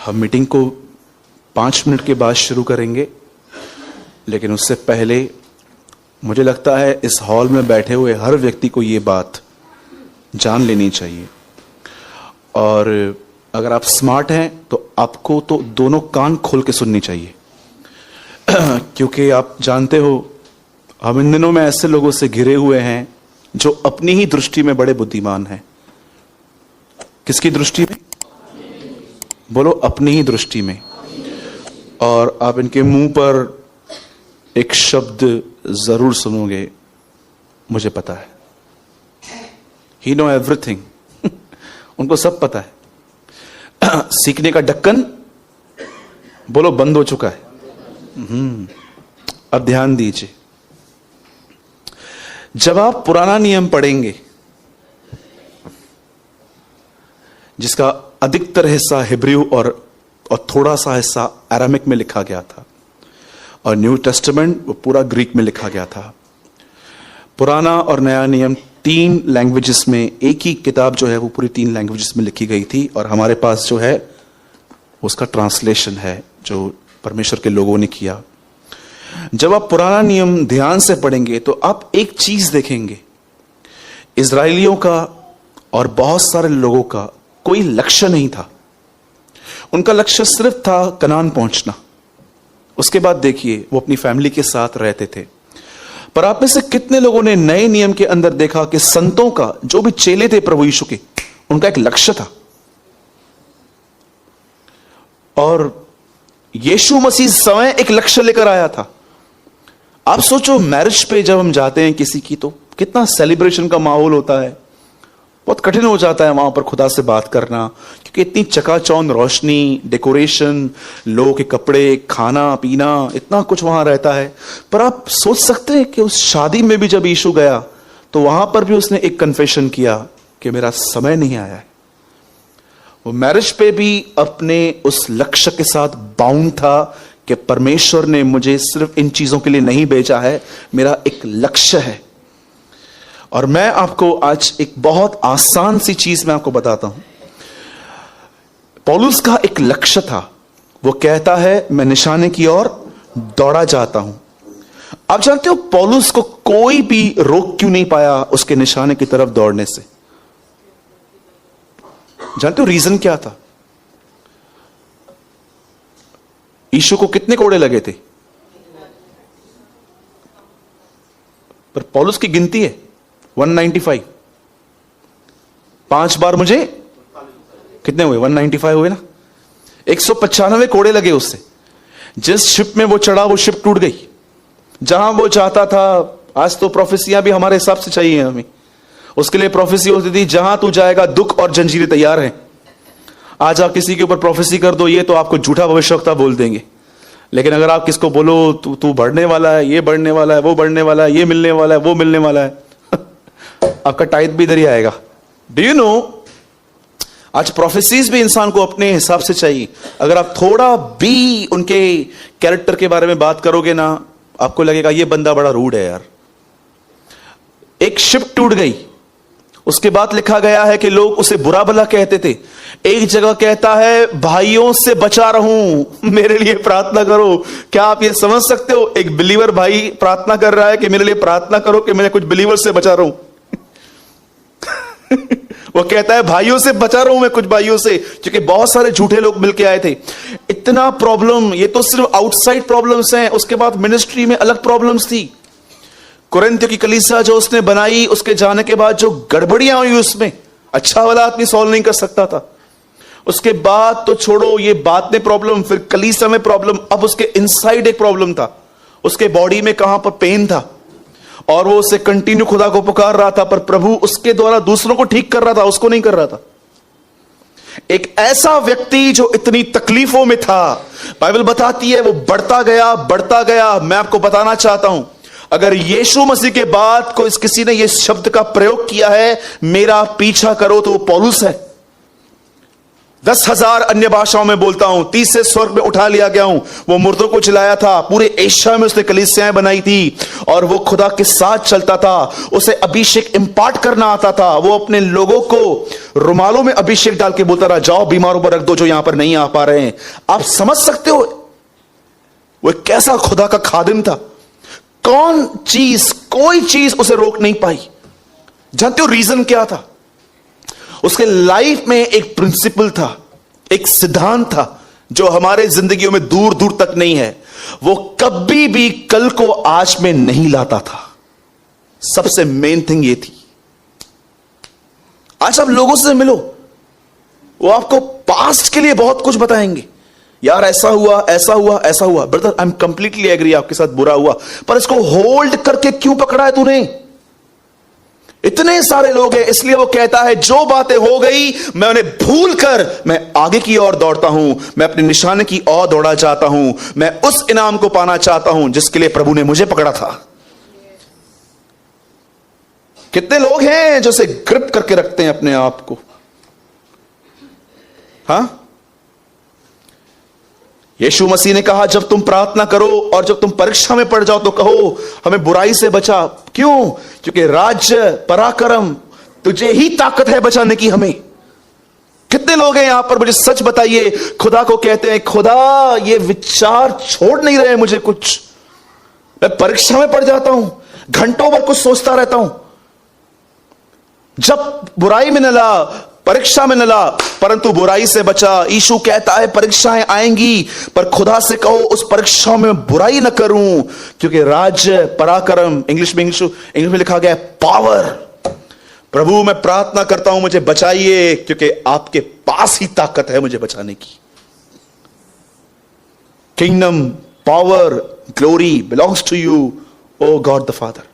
हम मीटिंग को 5 मिनट के बाद शुरू करेंगे, लेकिन उससे पहले मुझे लगता है इस हॉल में बैठे हुए हर व्यक्ति को ये बात जान लेनी चाहिए। और अगर आप स्मार्ट हैं तो आपको तो दोनों कान खोल के सुननी चाहिए क्योंकि आप जानते हो हम इन दिनों में ऐसे लोगों से घिरे हुए हैं जो अपनी ही दृष्टि में बड़े बुद्धिमान हैं। किसकी दृष्टि में? बोलो, अपनी ही दृष्टि में। और आप इनके मुंह पर एक शब्द जरूर सुनोगे, मुझे पता है। ही नो एवरीथिंग उनको सब पता है। सीखने का ढक्कन बोलो बंद हो चुका है। अब ध्यान दीजिए, जब आप पुराना नियम पढ़ेंगे जिसका अधिकतर हिस्सा हिब्रू और थोड़ा सा हिस्सा अरामिक में लिखा गया था, और न्यू टेस्टामेंट वो पूरा ग्रीक में लिखा गया था। पुराना और नया नियम 3 लैंग्वेजेस में, एक ही किताब जो है वो पूरी 3 लैंग्वेजेस में लिखी गई थी, और हमारे पास जो है उसका ट्रांसलेशन है जो परमेश्वर के लोगों ने किया। जब आप पुराना नियम ध्यान से पढ़ेंगे तो आप एक चीज देखेंगे, इजराइलियों का और बहुत सारे लोगों का कोई लक्ष्य नहीं था। उनका लक्ष्य सिर्फ था कनान पहुंचना। उसके बाद देखिए वो अपनी फैमिली के साथ रहते थे। पर आप में से कितने लोगों ने नए नियम के अंदर देखा कि संतों का, जो भी चेले थे प्रभु यीशु के, उनका एक लक्ष्य था। और यीशु मसीह स्वयं एक लक्ष्य लेकर आया था। आप सोचो, मैरिज पे जब हम जाते हैं किसी की, तो कितना सेलिब्रेशन का माहौल होता है। बहुत कठिन हो जाता है वहां पर खुदा से बात करना, क्योंकि इतनी चकाचौंध रोशनी, डेकोरेशन, लोगों के कपड़े, खाना पीना, इतना कुछ वहां रहता है। पर आप सोच सकते हैं कि उस शादी में भी जब यीशु गया तो वहां पर भी उसने एक कन्फेशन किया कि मेरा समय नहीं आया है। वो मैरिज पे भी अपने उस लक्ष्य के साथ बाउंड था कि परमेश्वर ने मुझे सिर्फ इन चीजों के लिए नहीं भेजा है, मेरा एक लक्ष्य है। और मैं आपको आज एक बहुत आसान सी चीज मैं आपको बताता हूं। पौलुस का एक लक्ष्य था। वो कहता है मैं निशाने की ओर दौड़ा जाता हूं। आप जानते हो पौलुस को कोई भी रोक क्यों नहीं पाया उसके निशाने की तरफ दौड़ने से? जानते हो रीजन क्या था? यीशु को कितने कोड़े लगे थे? पर पौलुस की गिनती है 195। 5 बार मुझे कितने हुए? 195 हुए ना। 195 कोड़े लगे उससे। जिस शिप में वो चढ़ा वो शिप टूट गई। जहां वो चाहता था, आज तो प्रोफेसियां भी हमारे हिसाब से चाहिए हमें। उसके लिए प्रोफेसी होती थी, जहां तू जाएगा दुख और जंजीरें तैयार हैं। आज आप किसी के ऊपर प्रोफेसी कर दो, ये तो आपको झूठा भविष्यवक्ता बोल देंगे। लेकिन अगर आप किसको बोलो तू बढ़ने वाला है, ये बढ़ने वाला है, वो बढ़ने वाला है, ये मिलने वाला है, वो मिलने वाला है, आपका टाइट भी इधर ही आएगा। डू यू नो, आज प्रोफेसीज भी इंसान को अपने हिसाब से चाहिए। अगर आप थोड़ा भी उनके कैरेक्टर के बारे में बात करोगे ना, आपको लगेगा ये बंदा बड़ा रूड है यार। एक शिप टूट गई, उसके बाद लिखा गया है कि लोग उसे बुरा भला कहते थे। एक जगह कहता है भाइयों से बचा रहूं, मेरे लिए प्रार्थना करो। क्या आप ये समझ सकते हो? एक बिलीवर भाई प्रार्थना कर रहा है कि मेरे लिए प्रार्थना करो कि मैं कुछ बिलीवर से बचा रहूं। वो कहता है भाइयों से बचा रहा हूं मैं, कुछ भाइयों से, क्योंकि बहुत सारे झूठे लोग मिलके आए थे। इतना प्रॉब्लम, ये तो सिर्फ आउटसाइड प्रॉब्लम्स हैं। उसके बाद मिनिस्ट्री में अलग प्रॉब्लम्स थी। कुरिन्थ की कलीसिया जो उसने बनाई, उसके जाने के बाद जो गड़बड़ियां हुई उसमें, अच्छा वाला आदमी सॉल्व नहीं कर सकता था। उसके बाद तो छोड़ो ये बात में प्रॉब्लम, फिर कलीसिया में प्रॉब्लम, अब उसके इनसाइड एक प्रॉब्लम था। उसके बॉडी में कहां पर पेन था, और वो उसे कंटिन्यू खुदा को पुकार रहा था, पर प्रभु उसके द्वारा दूसरों को ठीक कर रहा था, उसको नहीं कर रहा था। एक ऐसा व्यक्ति जो इतनी तकलीफों में था, बाइबल बताती है वो बढ़ता गया बढ़ता गया। मैं आपको बताना चाहता हूं, अगर यीशु मसीह के बाद कोई किसी ने यह शब्द का प्रयोग किया है मेरा पीछा करो, तो वो पौलुस है। 10,000 अन्य भाषाओं में बोलता हूं, 30 से स्वर्ग में उठा लिया गया हूं। वो मुर्दों को चिल्लाया था, पूरे एशिया में उसने कलीसियाएं बनाई थी, और वो खुदा के साथ चलता था। उसे अभिषेक इंपार्ट करना आता था। वो अपने लोगों को रुमालों में अभिषेक डाल के बोलता रहा, जाओ बीमारों पर रख दो जो यहां पर नहीं आ पा रहे हैं। आप समझ सकते हो वो कैसा खुदा का खादिम था। कोई चीज उसे रोक नहीं पाई। जानते हो रीजन क्या था? उसके लाइफ में एक प्रिंसिपल था, एक सिद्धांत था जो हमारे जिंदगियों में दूर दूर तक नहीं है। वो कभी भी कल को आज में नहीं लाता था। सबसे मेन थिंग ये थी। आज आप लोगों से मिलो, वो आपको पास्ट के लिए बहुत कुछ बताएंगे। यार ऐसा हुआ, ऐसा हुआ, ऐसा हुआ। Brother, I am completely agree, आपके साथ बुरा हुआ, पर इसको होल्ड करके क्यों पकड़ा है तूने? इतने सारे लोग हैं, इसलिए वो कहता है जो बातें हो गई मैं उन्हें भूल कर मैं आगे की ओर दौड़ता हूं। मैं अपने निशाने की ओर दौड़ा चाहता हूं। मैं उस इनाम को पाना चाहता हूं जिसके लिए प्रभु ने मुझे पकड़ा था। कितने लोग हैं जो से ग्रिप करके रखते हैं अपने आप को? हां, यीशु मसीह ने कहा, जब तुम प्रार्थना करो और जब तुम परीक्षा में पड़ जाओ तो कहो हमें बुराई से बचा। क्यों? क्योंकि राज्य, पराक्रम तुझे ही ताकत है बचाने की हमें। कितने लोग हैं यहां पर, मुझे सच बताइए, खुदा को कहते हैं, खुदा ये विचार छोड़ नहीं रहे मुझे कुछ। मैं परीक्षा में पड़ जाता हूं, घंटों भर कुछ सोचता रहता हूं। जब बुराई में न ला, परीक्षा में न ला, परंतु बुराई से बचा। यीशु कहता है परीक्षाएं आएंगी, पर खुदा से कहो उस परीक्षा में बुराई न करूं, क्योंकि राज्य, पराक्रम, इंग्लिश में लिखा गया है पावर। प्रभु मैं प्रार्थना करता हूं मुझे बचाइए, क्योंकि आपके पास ही ताकत है मुझे बचाने की। Kingdom, power, glory belongs to you, O God the father.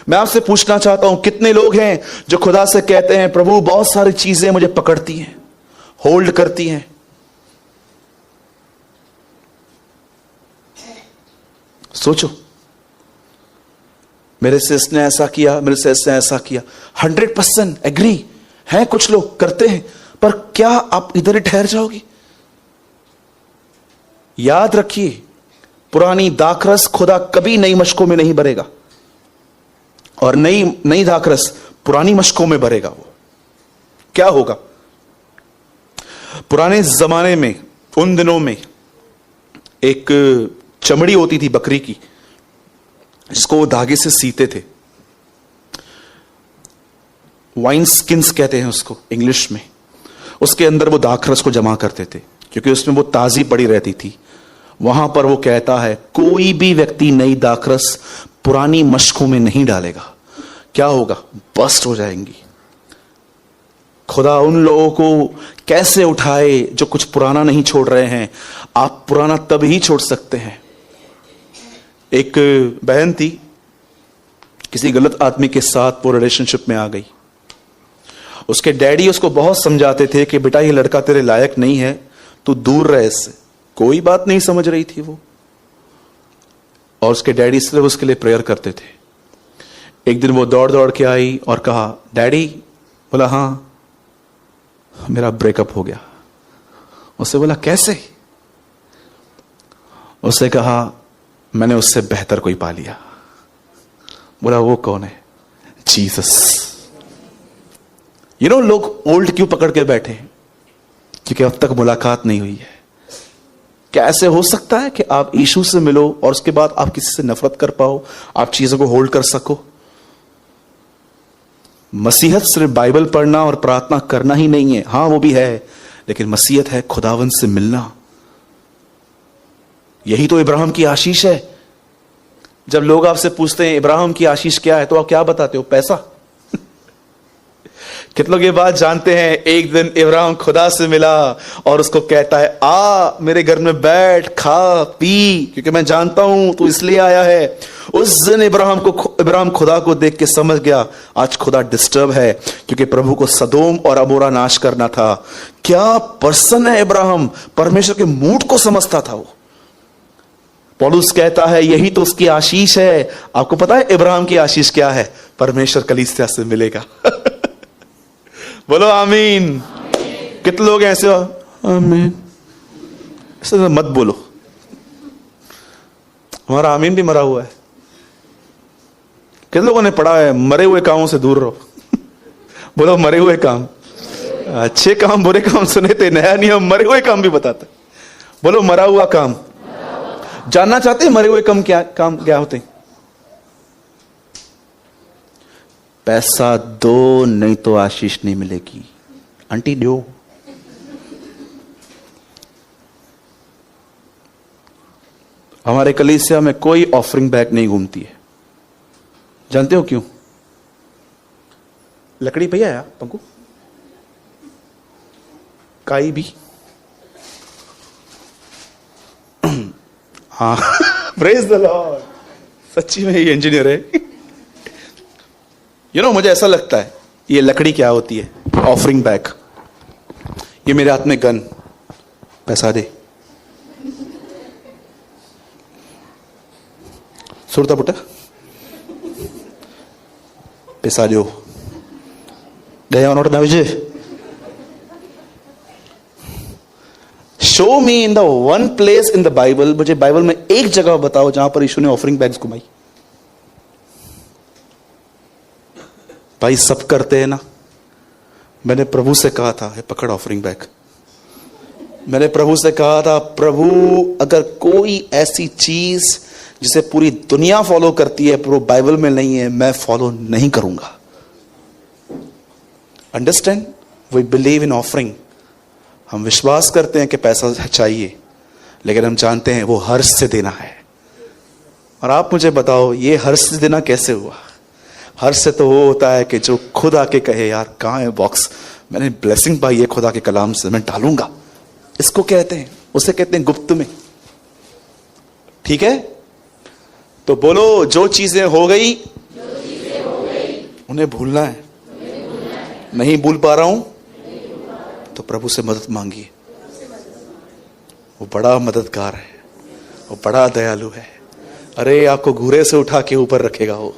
मैं आपसे पूछना चाहता हूं, कितने लोग हैं जो खुदा से कहते हैं, प्रभु बहुत सारी चीजें मुझे पकड़ती हैं, होल्ड करती हैं। सोचो, मेरे से इसने ऐसा किया, मेरे से इसने ऐसा किया। 100% एग्री है, कुछ लोग करते हैं, पर क्या आप इधर ही ठहर जाओगे? याद रखिए, पुरानी दाखरस खुदा कभी नई मशकों में नहीं भरेगा, और नई दाखरस पुरानी मशकों में भरेगा। वो क्या होगा? पुराने जमाने में, उन दिनों में एक चमड़ी होती थी बकरी की, जिसको वो धागे से सीते थे। वाइन स्किन्स कहते हैं उसको इंग्लिश में। उसके अंदर वो दाखरस को जमा करते थे, क्योंकि उसमें वो ताजी पड़ी रहती थी। वहां पर वो कहता है, कोई भी व्यक्ति नई दाखरस पुरानी मशकों में नहीं डालेगा। क्या होगा? बस्ट हो जाएंगी। खुदा उन लोगों को कैसे उठाए जो कुछ पुराना नहीं छोड़ रहे हैं। आप पुराना तब ही छोड़ सकते हैं। एक बहन थी, किसी गलत आदमी के साथ वो रिलेशनशिप में आ गई। उसके डैडी उसको बहुत समझाते थे कि बेटा ये लड़का तेरे लायक नहीं है, तू दूर रहे इससे। कोई बात नहीं समझ रही थी वो, और उसके डैडी सिर्फ उसके लिए प्रेयर करते थे। एक दिन वो दौड़ दौड़ के आई और कहा, डैडी। बोला, हाँ मेरा ब्रेकअप हो गया। उससे बोला, कैसे? उससे कहा, मैंने उससे बेहतर कोई पा लिया। बोला, वो कौन है? जीसस। लोग ओल्ड क्यों पकड़ के बैठे हैं? क्योंकि अब तक मुलाकात नहीं हुई है। क्या ऐसे हो सकता है कि आप यीशु से मिलो और उसके बाद आप किसी से नफरत कर पाओ, आप चीजों को होल्ड कर सको? मसीहत सिर्फ बाइबल पढ़ना और प्रार्थना करना ही नहीं है। हां वो भी है, लेकिन मसीहत है खुदावंद से मिलना। यही तो इब्राहिम की आशीष है। जब लोग आपसे पूछते हैं इब्राहिम की आशीष क्या है, तो आप क्या बताते हो? पैसा। कितने लोग ये बात जानते हैं? एक दिन इब्राहिम खुदा से मिला और उसको कहता है, आ मेरे घर में बैठ, खा पी, क्योंकि मैं जानता हूं तू इसलिए आया है। उस दिन इब्राहिम खुदा को देख के समझ गया, आज खुदा डिस्टर्ब है, क्योंकि प्रभु को सदोम और अमोरा नाश करना था। क्या पर्सन है इब्राहिम! परमेश्वर के मूड को समझता था वो। पौलुस कहता है यही तो उसकी आशीष है। आपको पता है इब्राहिम की आशीष क्या है? परमेश्वर कलीसिया से मिलेगा। बोलो आमीन। कितने लोग हैं ऐसे, आमीन, ऐसे मत बोलो। हमारा आमीन भी मरा हुआ है। कितने लोगों ने पढ़ा है मरे हुए कामों से दूर रहो? बोलो मरे हुए काम, अच्छे काम बुरे काम सुने थे, नया नियम मरे हुए काम भी बताता है। बोलो मरा हुआ काम। जानना चाहते हैं मरे हुए काम क्या होते हैं? पैसा दो नहीं तो आशीष नहीं मिलेगी। आंटी दो। हमारे कलीसिया में कोई ऑफरिंग बैग नहीं घूमती है। जानते हो क्यों? लकड़ी भैया है पंकु, काई भी। हाँ, प्रेज द लॉर्ड, सच्ची में ये इंजीनियर है। मुझे ऐसा लगता है ये लकड़ी क्या होती है, ऑफरिंग बैग। ये मेरे हाथ में गन, पैसा दे, सुरता पुटा, पैसा दो, गया नोट दाविजे। Show me in the one place in the Bible, मुझे बाइबल में एक जगह बताओ जहां पर यीशु ने ऑफरिंग बैग्स घुमाई। भाई सब करते हैं ना। मैंने प्रभु से कहा था, हे पकड़ ऑफरिंग बैग। मैंने प्रभु से कहा था, प्रभु अगर कोई ऐसी चीज जिसे पूरी दुनिया फॉलो करती है वो बाइबल में नहीं है, मैं फॉलो नहीं करूंगा। Understand? We believe in offering. हम विश्वास करते हैं कि पैसा चाहिए, लेकिन हम जानते हैं वो हर्ष से देना है। और आप मुझे बताओ ये हर्ष से देना कैसे हुआ? हर्ष से तो वो होता है कि जो खुद आके कहे यार कहाँ है बॉक्स, मैंने ब्लेसिंग पाई है खुदा के कलाम से, मैं डालूंगा। इसको कहते हैं, उसे कहते हैं गुप्त में। ठीक है? तो बोलो जो चीजें हो गई उन्हें भूलना है। नहीं भूल पा रहा हूं तो प्रभु से मदद मांगिए। वो बड़ा मददगार है, वो बड़ा दयालु है। अरे आपको घूरे से उठा के ऊपर रखेगा वो,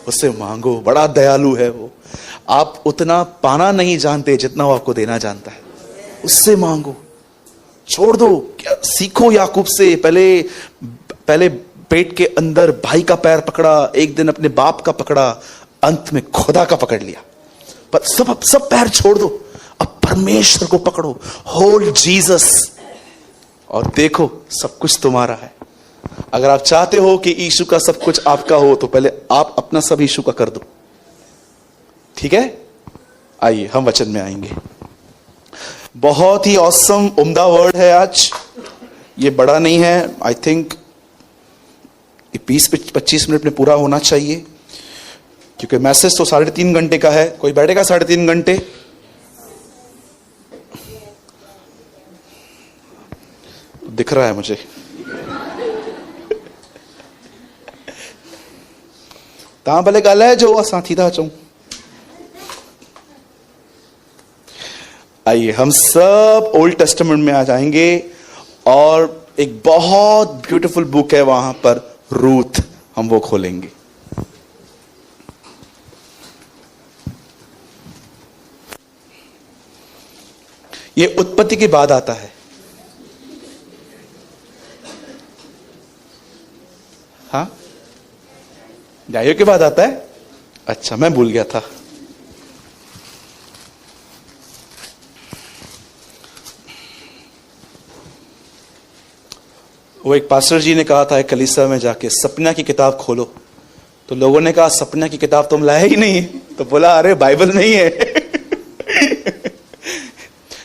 उससे मांगो। बड़ा दयालु है वो। आप उतना पाना नहीं जानते जितना वो आपको देना जानता है, उससे मांगो। छोड़ दो, क्या सीखो याकूब से। पहले पेट के अंदर भाई का पैर पकड़ा, एक दिन अपने बाप का पकड़ा, अंत में खुदा का पकड़ लिया। पर सब पैर छोड़ दो, अब परमेश्वर को पकड़ो। होल्ड जीसस और देखो सब कुछ तुम्हारा है। अगर आप चाहते हो कि यीशु का सब कुछ आपका हो तो पहले आप अपना सब यीशु का कर दो। ठीक है? आइए हम वचन में आएंगे। बहुत ही ऑसम उम्दा वर्ड है आज। ये बड़ा नहीं है, आई थिंक 20-25 मिनट में पूरा होना चाहिए, क्योंकि मैसेज तो 3.5 घंटे का है। कोई बैठेगा 3.5 घंटे? दिख रहा है मुझे। ता भले गल है जो साथी था चूं। आइए हम सब ओल्ड टेस्टामेंट में आ जाएंगे और एक बहुत ब्यूटीफुल बुक है वहां पर, रूथ, हम वो खोलेंगे। ये उत्पत्ति के बाद आता है। हाँ, न्यायों के बाद आता है। अच्छा, मैं भूल गया था। वो एक पास्टर जी ने कहा था एक कलीसिया में जाके, सपना की किताब खोलो। तो लोगों ने कहा सपना की किताब तुम लाए ही नहीं। तो बोला अरे बाइबल नहीं है।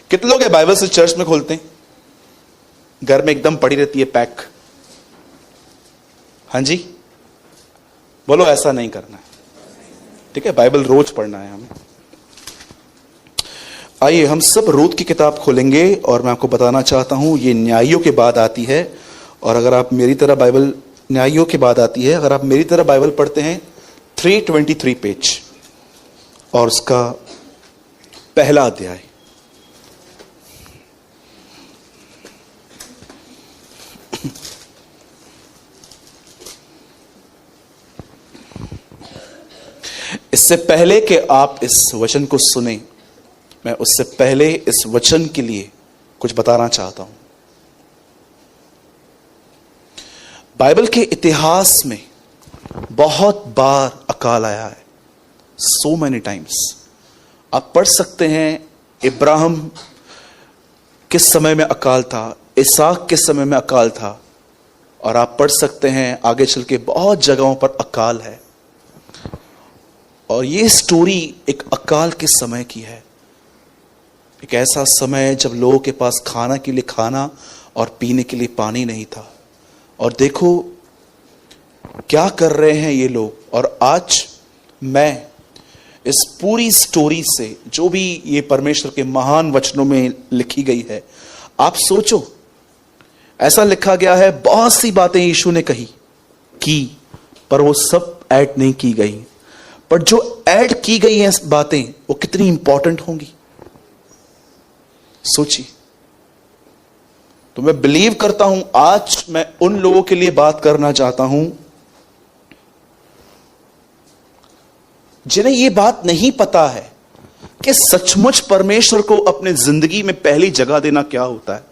कितने लोग हैं बाइबल से चर्च में खोलते हैं? घर में एकदम पड़ी रहती है पैक। हाँ जी, बोलो ऐसा नहीं करना है। ठीक है, बाइबल रोज पढ़ना है हमें। आइए हम सब रूथ की किताब खोलेंगे और मैं आपको बताना चाहता हूं ये न्यायों के बाद आती है। और अगर आप मेरी तरह बाइबल, न्यायों के बाद आती है, अगर आप मेरी तरह बाइबल पढ़ते हैं 323 पेज और उसका पहला अध्याय। इससे पहले कि आप इस वचन को सुने, मैं उससे पहले इस वचन के लिए कुछ बताना चाहता हूं। बाइबल के इतिहास में बहुत बार अकाल आया है, सो मेनी टाइम्स। आप पढ़ सकते हैं इब्राहिम किस समय में अकाल था, इसहाक किस समय में अकाल था, और आप पढ़ सकते हैं आगे चल के बहुत जगहों पर अकाल है। और ये स्टोरी एक अकाल के समय की है, एक ऐसा समय जब लोगों के पास खाना के लिए खाना और पीने के लिए पानी नहीं था। और देखो क्या कर रहे हैं ये लोग। और आज मैं इस पूरी स्टोरी से, जो भी ये परमेश्वर के महान वचनों में लिखी गई है, आप सोचो, ऐसा लिखा गया है बहुत सी बातें यीशु ने की, पर वो सब ऐड नहीं की गई। पर जो ऐड की गई हैं बातें, वो कितनी इंपॉर्टेंट होंगी, सोचिए। तो मैं बिलीव करता हूं आज मैं उन लोगों के लिए बात करना चाहता हूं जिन्हें यह बात नहीं पता है कि सचमुच परमेश्वर को अपने जिंदगी में पहली जगह देना क्या होता है।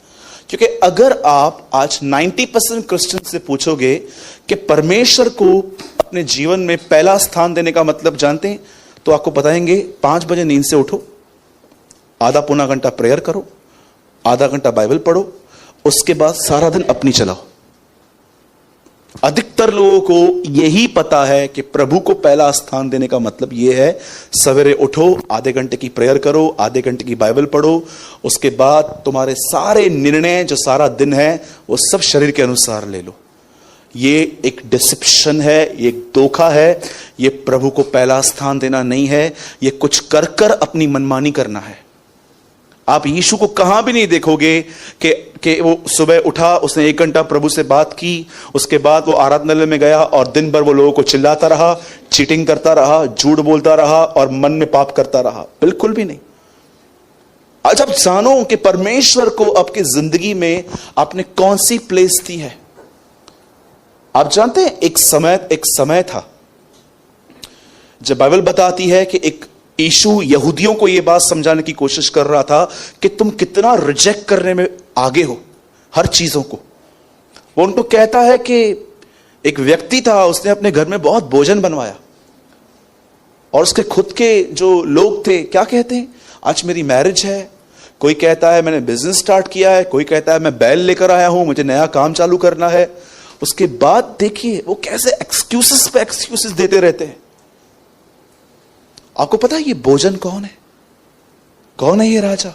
क्योंकि अगर आप आज 90% क्रिश्चियन से पूछोगे कि परमेश्वर को अपने जीवन में पहला स्थान देने का मतलब जानते हैं, तो आपको बताएंगे 5 बजे नींद से उठो, आधा पौना घंटा प्रेयर करो, आधा घंटा बाइबल पढ़ो, उसके बाद सारा दिन अपनी चलाओ। अधिकतर लोगों को यही पता है कि प्रभु को पहला स्थान देने का मतलब यह है, सवेरे उठो, आधे घंटे की प्रेयर करो, आधे घंटे की बाइबल पढ़ो, उसके बाद तुम्हारे सारे निर्णय जो सारा दिन है वो सब शरीर के अनुसार ले लो। ये एक डिसेप्शन है, ये एक धोखा है। ये प्रभु को पहला स्थान देना नहीं है, ये कुछ कर कर अपनी मनमानी करना है। आप यीशु को कहां भी नहीं देखोगे कि वो सुबह उठा, उसने 1 घंटा प्रभु से बात की, उसके बाद वो आराधनालय में गया और दिन भर वो लोगों को चिल्लाता रहा, चीटिंग करता रहा, झूठ बोलता रहा और मन में पाप करता रहा। बिल्कुल भी नहीं। आज आप जानो कि परमेश्वर को आपकी जिंदगी में आपने कौन सी प्लेस दी है। आप जानते हैं एक समय था जब बाइबल बताती है कि एक यीशु यहूदियों को यह बात समझाने की कोशिश कर रहा था कि तुम कितना रिजेक्ट करने में आगे हो हर चीजों को। वो उनको कहता है कि एक व्यक्ति था, उसने अपने घर में बहुत भोजन बनवाया और उसके खुद के जो लोग थे क्या कहते हैं, आज मेरी मैरिज है, कोई कहता है मैंने बिजनेस स्टार्ट किया है, कोई कहता है मैं बैल लेकर आया हूं, मुझे नया काम चालू करना है। उसके बाद देखिए वो कैसे एक्सक्यूजेस पे एक्सक्यूजेस देते रहते हैं। आपको पता है ये भोजन कौन है? कौन है ये राजा?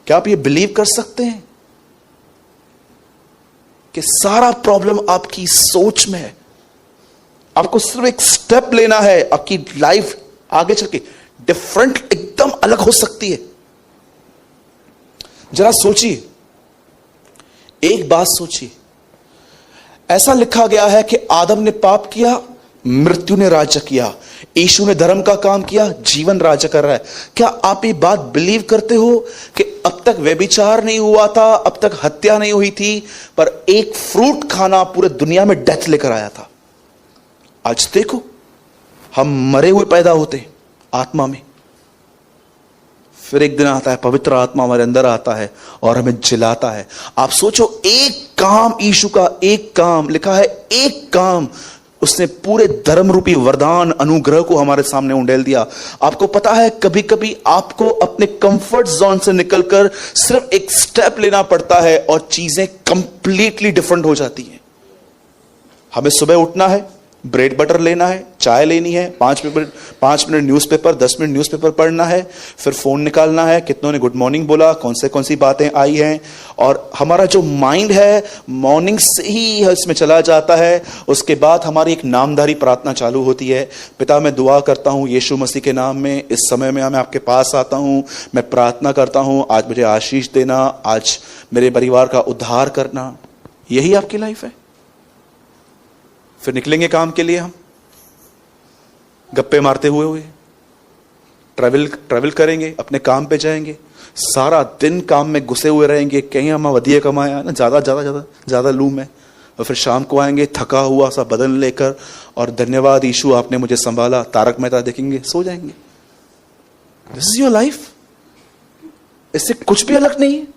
क्या आप ये बिलीव कर सकते हैं कि सारा प्रॉब्लम आपकी सोच में है? आपको सिर्फ एक स्टेप लेना है, आपकी लाइफ आगे चल के डिफरेंट एकदम अलग हो सकती है। जरा सोचिए, एक बात सोचिए, ऐसा लिखा गया है कि आदम ने पाप किया, मृत्यु ने राज्य किया, यीशु ने धर्म का काम किया, जीवन राज्य कर रहा है। क्या आप ये बात बिलीव करते हो कि अब तक व्यभिचार नहीं हुआ था, अब तक हत्या नहीं हुई थी, पर एक फ्रूट खाना पूरे दुनिया में डेथ लेकर आया था? आज देखो, हम मरे हुए पैदा होते हैं आत्मा में, फिर एक दिन आता है पवित्र आत्मा हमारे अंदर आता है और हमें जिलाता है। आप सोचो, एक काम, यीशु का एक काम, लिखा है एक काम, उसने पूरे धर्म रूपी वरदान अनुग्रह को हमारे सामने उंडेल दिया। आपको पता है कभी कभी आपको अपने कंफर्ट जोन से निकलकर सिर्फ एक स्टेप लेना पड़ता है और चीजें कंप्लीटली डिफरेंट हो जाती हैं। हमें सुबह उठना है, ब्रेड बटर लेना है, चाय लेनी है, 5 मिनट न्यूज़पेपर, 10 मिनट न्यूज़पेपर पढ़ना है, फिर फोन निकालना है, कितनों ने गुड मॉर्निंग बोला, कौन सी बातें आई हैं, और हमारा जो माइंड है मॉर्निंग से ही इसमें चला जाता है। उसके बाद हमारी एक नामधारी प्रार्थना चालू होती है। पिता, मैं दुआ करता हूँ यीशु मसीह के नाम में, इस समय में मैं आपके पास आता हूँ, मैं प्रार्थना करता हूँ, आज मुझे आशीष देना, आज मेरे परिवार का उद्धार करना। यही आपकी लाइफ है। फिर निकलेंगे काम के लिए, हम गप्पे मारते हुए ट्रैवल करेंगे, अपने काम पे जाएंगे, सारा दिन काम में घुसे हुए रहेंगे, कहीं हम वधिया कमाया ना, ज्यादा लूम है, और फिर शाम को आएंगे थका हुआ सा बदन लेकर और धन्यवाद यीशु आपने मुझे संभाला, तारक मेहता देखेंगे, सो जाएंगे। दिस इज योर लाइफ, इससे कुछ भी अलग नहीं है।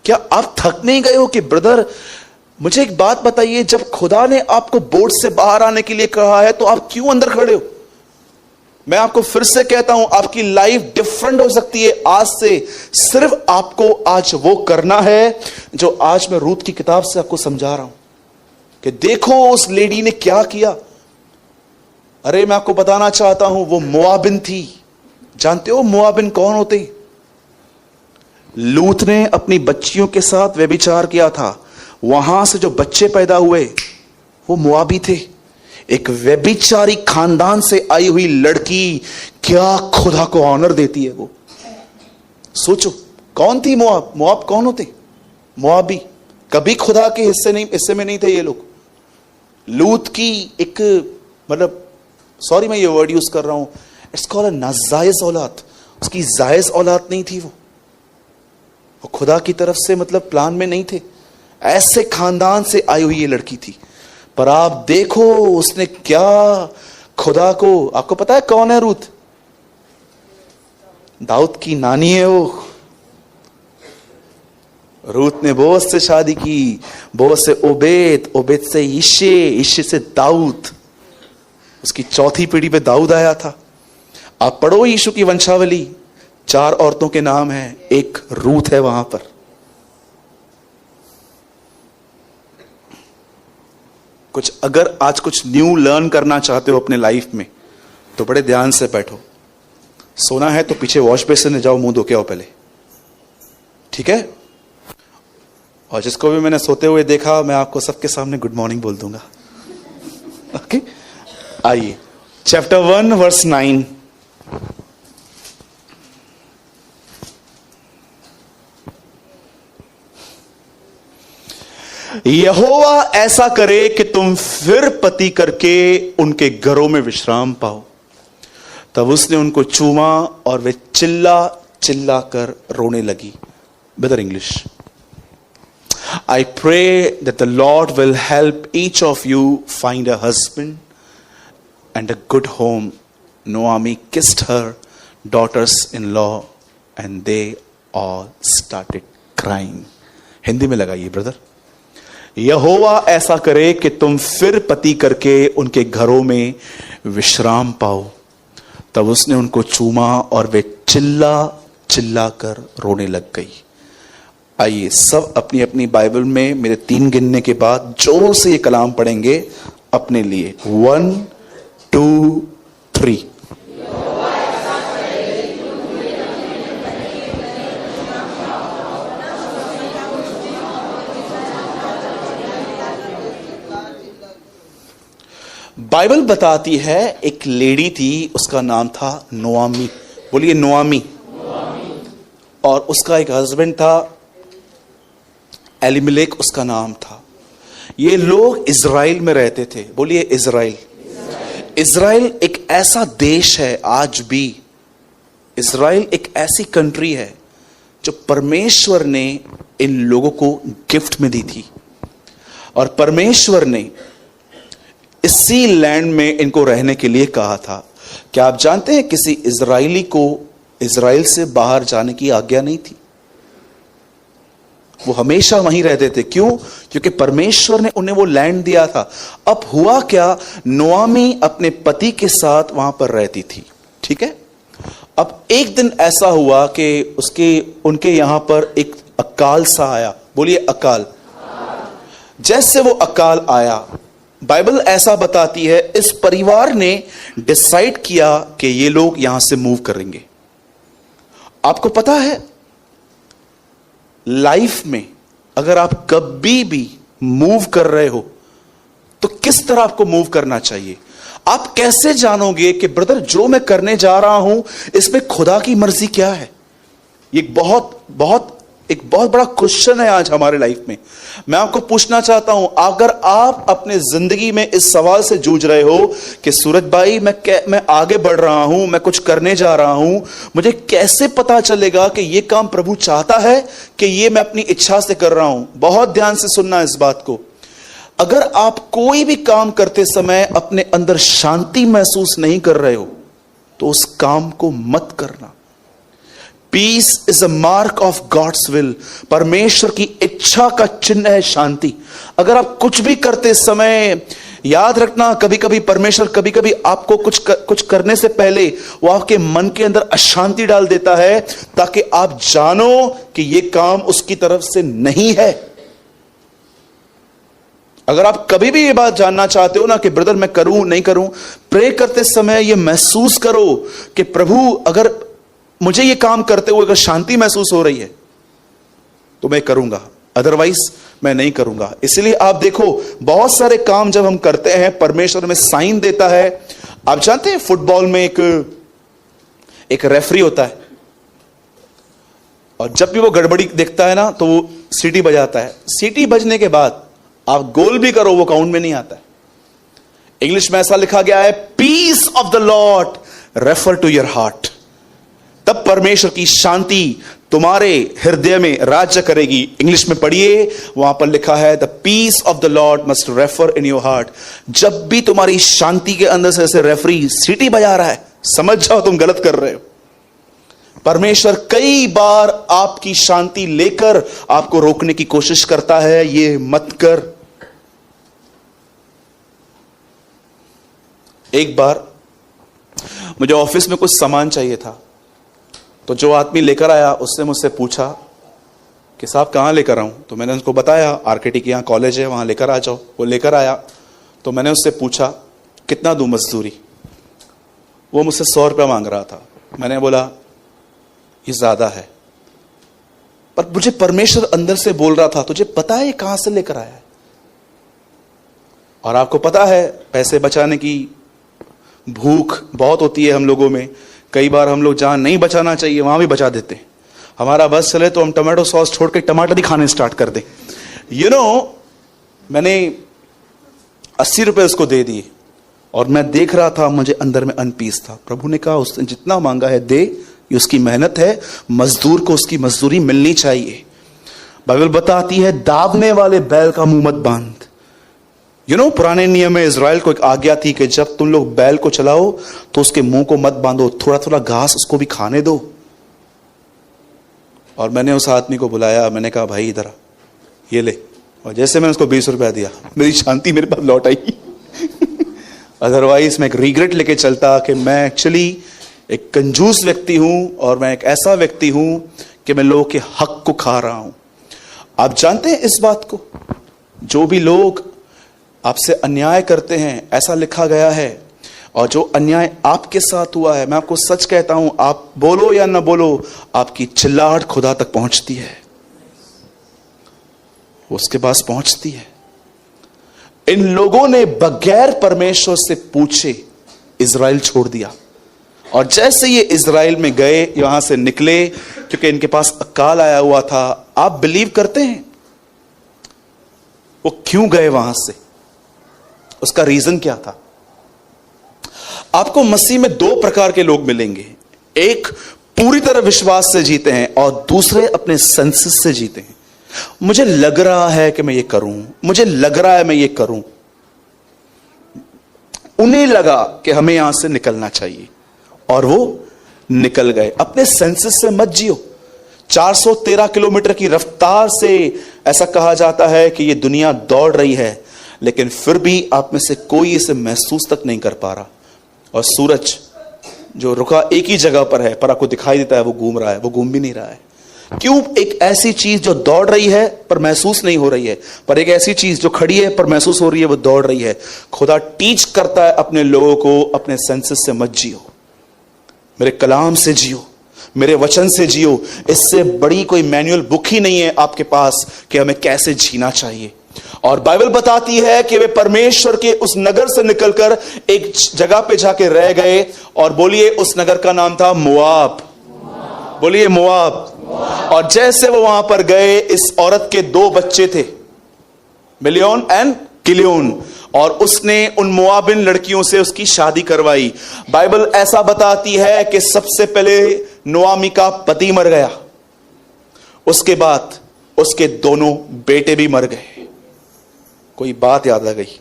क्या आप थक नहीं गए हो कि ब्रदर मुझे एक बात बताइए, जब खुदा ने आपको बोर्ड से बाहर आने के लिए कहा है तो आप क्यों अंदर खड़े हो? मैं आपको फिर से कहता हूं, आपकी लाइफ डिफरेंट हो सकती है आज से। सिर्फ आपको आज वो करना है जो आज मैं रूत की किताब से आपको समझा रहा हूं कि देखो उस लेडी ने क्या किया। अरे मैं आपको बताना चाहता हूं, वो मोआबिन थी। जानते हो मोआबिन कौन होते? लूत ने अपनी बच्चियों के साथ व्यभिचार किया था, वहां से जो बच्चे पैदा हुए वो मोआबी थे। एक व्यभिचारी खानदान से आई हुई लड़की क्या खुदा को ऑनर देती है वो? सोचो कौन थी मोआब? मोआब कौन होते? मोआबी कभी खुदा के हिस्से में नहीं थे ये लोग। लूत की एक मतलब, सॉरी मैं ये वर्ड यूज कर रहा हूं, इट्स कॉल्ड अ नाजायज औलाद। उसकी जायज औलाद नहीं थी वो खुदा की तरफ से मतलब प्लान में नहीं थे। ऐसे खानदान से आई हुई ये लड़की थी, पर आप देखो उसने क्या खुदा को, आपको पता है कौन है रूत? दाऊद की नानी है वो। रूत ने बोअज से शादी की, बोअज से ओबेद, ओबेद से यिशे, यिशे से दाऊद, उसकी चौथी पीढ़ी पे दाऊद आया था। आप पढ़ो यीशु की वंशावली, 4 औरतों के नाम हैं, एक रूत है वहां पर। अगर आज कुछ न्यू लर्न करना चाहते हो अपने लाइफ में तो बड़े ध्यान से बैठो। सोना है तो पीछे वॉश बेसिन में जाओ, मुंह धो के आओ पहले, ठीक है? और जिसको भी मैंने सोते हुए देखा, मैं आपको सबके सामने गुड मॉर्निंग बोल दूंगा। ओके, आइए चैप्टर 1 वर्स 9। यहोवा ऐसा करे कि तुम फिर पति करके उनके घरों में विश्राम पाओ। तब उसने उनको चूमा और वे चिल्ला चिल्ला कर रोने लगी। Better English, I pray that the Lord will help each of you find a husband and a good home. Naomi kissed her daughters-in-law and they all started crying. Hindi में लगाइए ब्रदर। यहोवा ऐसा करे कि तुम फिर पति करके उनके घरों में विश्राम पाओ। तब उसने उनको चूमा और वे चिल्ला चिल्ला कर रोने लग गई। आइए सब अपनी अपनी बाइबल में मेरे 3 गिनने के बाद जोर से ये कलाम पढ़ेंगे अपने लिए। 1 2 3। बाइबल बताती है एक लेडी थी, उसका नाम था नोआमी। बोलिए नोआमी। और उसका एक हस्बैंड था एलिमेलेक, उसका नाम था। ये लोग इज़राइल में रहते थे। बोलिए इज़राइल। इज़राइल एक ऐसा देश है, आज भी इज़राइल एक ऐसी कंट्री है जो परमेश्वर ने इन लोगों को गिफ्ट में दी थी। और परमेश्वर ने इसी लैंड में इनको रहने के लिए कहा था। क्या आप जानते हैं किसी इज़राइली को इज़राइल से बाहर जाने की आज्ञा नहीं थी? वो हमेशा वहीं रहते थे। क्यों? क्योंकि परमेश्वर ने उन्हें वो लैंड दिया था। अब हुआ क्या, नोआमी अपने पति के साथ वहां पर रहती थी, ठीक है। अब एक दिन ऐसा हुआ कि उनके यहां पर एक अकाल सा आया। बोलिए अकाल। जैसे वो अकाल आया, बाइबल ऐसा बताती है इस परिवार ने डिसाइड किया कि ये लोग यहां से मूव करेंगे। आपको पता है लाइफ में अगर आप कभी भी मूव कर रहे हो तो किस तरह आपको मूव करना चाहिए? आप कैसे जानोगे कि ब्रदर जो मैं करने जा रहा हूं इसमें खुदा की मर्जी क्या है? ये एक बहुत बड़ा क्वेश्चन है आज हमारे लाइफ में। मैं आपको पूछना चाहता हूं, अगर आप अपने जिंदगी में इस सवाल से जूझ रहे हो कि सूरज भाई मैं आगे बढ़ रहा हूं, मैं कुछ करने जा रहा हूं, मुझे कैसे पता चलेगा कि यह काम प्रभु चाहता है कि यह मैं अपनी इच्छा से कर रहा हूं? बहुत ध्यान से सुनना इस बात को। अगर आप कोई भी काम करते समय अपने अंदर शांति महसूस नहीं कर रहे हो, तो उस काम को मत करना। Peace is a mark of God's will. परमेश्वर की इच्छा का चिन्ह है शांति। अगर आप कुछ भी करते समय याद रखना, कभी कभी परमेश्वर कभी कभी आपको कुछ करने से पहले वो आपके मन के अंदर अशांति डाल देता है, ताकि आप जानो कि यह काम उसकी तरफ से नहीं है। अगर आप कभी भी ये बात जानना चाहते हो ना कि ब्रदर मैं करूं नहीं करूं, प्रे करते समय ये महसूस करो कि प्रभु अगर मुझे ये काम करते हुए अगर शांति महसूस हो रही है तो मैं करूंगा, अदरवाइज मैं नहीं करूंगा। इसलिए आप देखो बहुत सारे काम जब हम करते हैं परमेश्वर में साइन देता है। आप जानते हैं फुटबॉल में एक रेफरी होता है, और जब भी वो गड़बड़ी देखता है ना तो वो सीटी बजाता है। सीटी बजने के बाद आप गोल भी करो वो काउंट में नहीं आता है। इंग्लिश में ऐसा लिखा गया है, peace of the Lord refer to your heart. तब परमेश्वर की शांति तुम्हारे हृदय में राज्य करेगी। इंग्लिश में पढ़िए, वहां पर लिखा है the peace of the Lord must refer in your heart. जब भी तुम्हारी शांति के अंदर से ऐसे रेफरी सीटी बजा रहा है, समझ जाओ तुम गलत कर रहे हो। परमेश्वर कई बार आपकी शांति लेकर आपको रोकने की कोशिश करता है, ये मत कर। एक बार मुझे ऑफिस में कुछ सामान चाहिए था, तो जो आदमी लेकर आया उसने मुझसे पूछा कि साहब कहाँ लेकर आऊं। तो मैंने उसको बताया आरकेटी के यहाँ कॉलेज है, वहां लेकर आ जाओ। वो लेकर आया तो मैंने उससे पूछा कितना दूं मजदूरी। वो मुझसे 100 रुपया मांग रहा था। मैंने बोला ये ज्यादा है, पर मुझे परमेश्वर अंदर से बोल रहा था तुझे पता है ये कहां से लेकर आया है। और आपको पता है पैसे बचाने की भूख बहुत होती है हम लोगों में। कई बार हम लोग जहां नहीं बचाना चाहिए वहां भी बचा देते हैं। हमारा बस चले तो हम टमाटो सॉस छोड़ के टमाटर ही खाने स्टार्ट कर दें। मैंने 80 रुपए उसको दे दिए, और मैं देख रहा था मुझे अंदर में अनपीस था। प्रभु ने कहा उसने जितना मांगा है दे, ये उसकी मेहनत है, मजदूर को उसकी मजदूरी मिलनी चाहिए। बाइबल बताती है दाबने वाले बैल का मुंह मत बांध। पुराने नियम में इजराइल को एक आज्ञा थी कि जब तुम लोग बैल को चलाओ तो उसके मुंह को मत बांधो, थोड़ा थोड़ा घास उसको भी खाने दो। और मैंने उस आदमी को बुलाया, मैंने कहा भाई इधर ये ले। और जैसे मैंने उसको 20 रुपया दिया, मेरी शांति मेरे पास लौट आई। अदरवाइज मैं एक रिग्रेट लेके चलता कि मैं एक्चुअली एक कंजूस व्यक्ति हूं, और मैं एक ऐसा व्यक्ति हूं कि मैं लोगों के हक को खा रहा हूं। आप जानते हैं इस बात को, जो भी लोग आपसे अन्याय करते हैं, ऐसा लिखा गया है, और जो अन्याय आपके साथ हुआ है, मैं आपको सच कहता हूं, आप बोलो या ना बोलो, आपकी चिल्लाहट खुदा तक पहुंचती है, उसके पास पहुंचती है। इन लोगों ने बगैर परमेश्वर से पूछे इजराइल छोड़ दिया, और जैसे ये इजराइल में गए, यहां से निकले, क्योंकि इनके पास अकाल आया हुआ था। आप बिलीव करते हैं वो क्यों गए वहां से? उसका रीजन क्या था? आपको मसीह में 2 प्रकार के लोग मिलेंगे। एक पूरी तरह विश्वास से जीते हैं, और दूसरे अपने सेंसेस से जीते हैं। मुझे लग रहा है कि मैं ये करूं, मुझे लग रहा है मैं ये करूं। उन्हें लगा कि हमें यहां से निकलना चाहिए, और वो निकल गए। अपने सेंसेस से मत जियो। 413 किलोमीटर की रफ्तार से ऐसा कहा जाता है कि ये दुनिया दौड़ रही है, लेकिन फिर भी आप में से कोई इसे महसूस तक नहीं कर पा रहा। और सूरज जो रुका एक ही जगह पर है, पर आपको दिखाई देता है वो घूम रहा है, वो घूम भी नहीं रहा है। क्यों? एक ऐसी चीज जो दौड़ रही है पर महसूस नहीं हो रही है, पर एक ऐसी चीज जो खड़ी है पर महसूस हो रही है, वो दौड़ रही है। खुदा टीच करता है अपने लोगों को, अपने सेंसेस से मत जियो, मेरे कलाम से जियो, मेरे वचन से जियो। इससे बड़ी कोई मैनुअल बुक ही नहीं है आपके पास कि हमें कैसे जीना चाहिए। और बाइबल बताती है कि वे परमेश्वर के उस नगर से निकलकर एक जगह पे जाके रह गए, और बोलिए उस नगर का नाम था मोआब। बोलिए मोआब। और जैसे वो वहां पर गए, इस औरत के 2 बच्चे थे, मिलियन एंड किलियन, और उसने उन मोआबिन लड़कियों से उसकी शादी करवाई। बाइबल ऐसा बताती है कि सबसे पहले नोआमी का पति मर गया, उसके बाद उसके दोनों बेटे भी मर गए। कोई बात याद आ गई?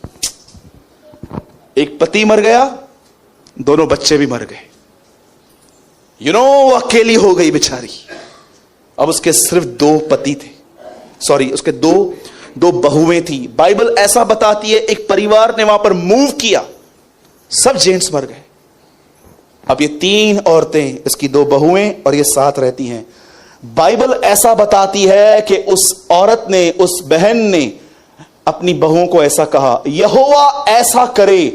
एक पति मर गया, दोनों बच्चे भी मर गए। वो अकेली हो गई बेचारी। अब उसके सिर्फ 2 पति थे, सॉरी उसके दो बहुएं थी। बाइबल ऐसा बताती है एक परिवार ने वहां पर मूव किया, सब जेंट्स मर गए। अब ये 3 औरतें, इसकी 2 बहुएं और ये 7 रहती हैं। बाइबल ऐसा बताती है कि उस औरत ने, उस बहन ने अपनी बहुओं को ऐसा कहा, यहोवा ऐसा करे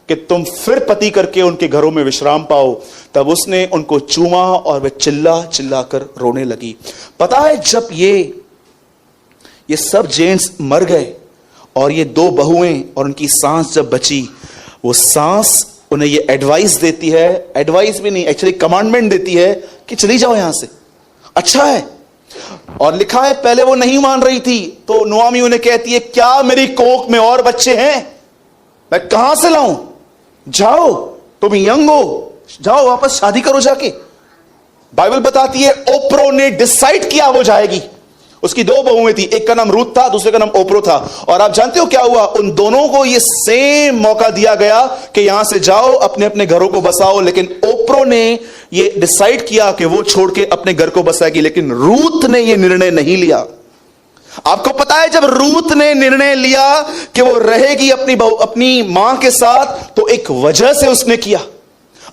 कि तुम फिर पति करके उनके घरों में विश्राम पाओ। तब उसने उनको चूमा और वे चिल्ला चिल्ला कर रोने लगी। पता है जब ये सब जेंट्स मर गए और ये 2 बहुएं और उनकी सांस जब बची, वो सांस उन्हें ये एडवाइस देती है, एडवाइस भी नहीं एक्चुअली कमांडमेंट देती है कि चली जाओ यहां से, अच्छा है। और लिखा है पहले वो नहीं मान रही थी, तो नुआमी उन्हें कहती है, क्या मेरी कोख में और बच्चे हैं, मैं कहां से लाऊं, जाओ तुम यंग हो, जाओ वापस शादी करो जाके। बाइबल बताती है ओप्रो ने डिसाइड किया वो जाएगी। उसकी 2 बहुएं थी, एक का नाम रूथ था, दूसरे का नाम ओप्रो था। और आप जानते हो क्या हुआ, उन दोनों को ये सेम मौका दिया गया कि यहां से जाओ, अपने अपने घरों को बसाओ। लेकिन ओप्रो ने ये डिसाइड किया कि वो छोड़ के अपने घर को बसाएगी, लेकिन रूथ ने ये निर्णय नहीं लिया। आपको पता है जब रूथ ने निर्णय लिया कि वो रहेगी अपनी मां के साथ, तो एक वजह से उसने किया।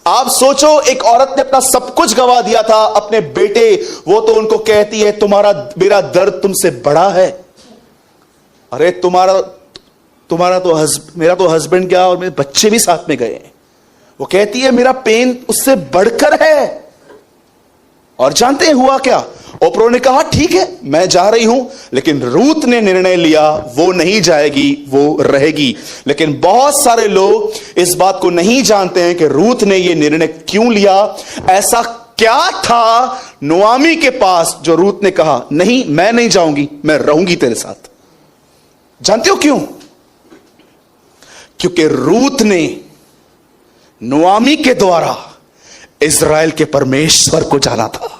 आप सोचो, एक औरत ने अपना सब कुछ गवा दिया था, अपने बेटे, वो तो उनको कहती है मेरा दर्द तुमसे बड़ा है। अरे तुम्हारा तो मेरा तो हस्बैंड गया और मेरे बच्चे भी साथ में गए। वो कहती है मेरा पेन उससे बढ़कर है। और जानते हैं हुआ क्या, ओप्रो ने कहा ठीक है मैं जा रही हूं, लेकिन रूथ ने निर्णय लिया वो नहीं जाएगी, वो रहेगी। लेकिन बहुत सारे लोग इस बात को नहीं जानते हैं कि रूथ ने यह निर्णय क्यों लिया। ऐसा क्या था नुआमी के पास जो रूथ ने कहा नहीं मैं नहीं जाऊंगी, मैं रहूंगी तेरे साथ। जानते हो क्यों? क्योंकि रूथ ने नुआमी के द्वारा इज़राइल के परमेश्वर को जाना था।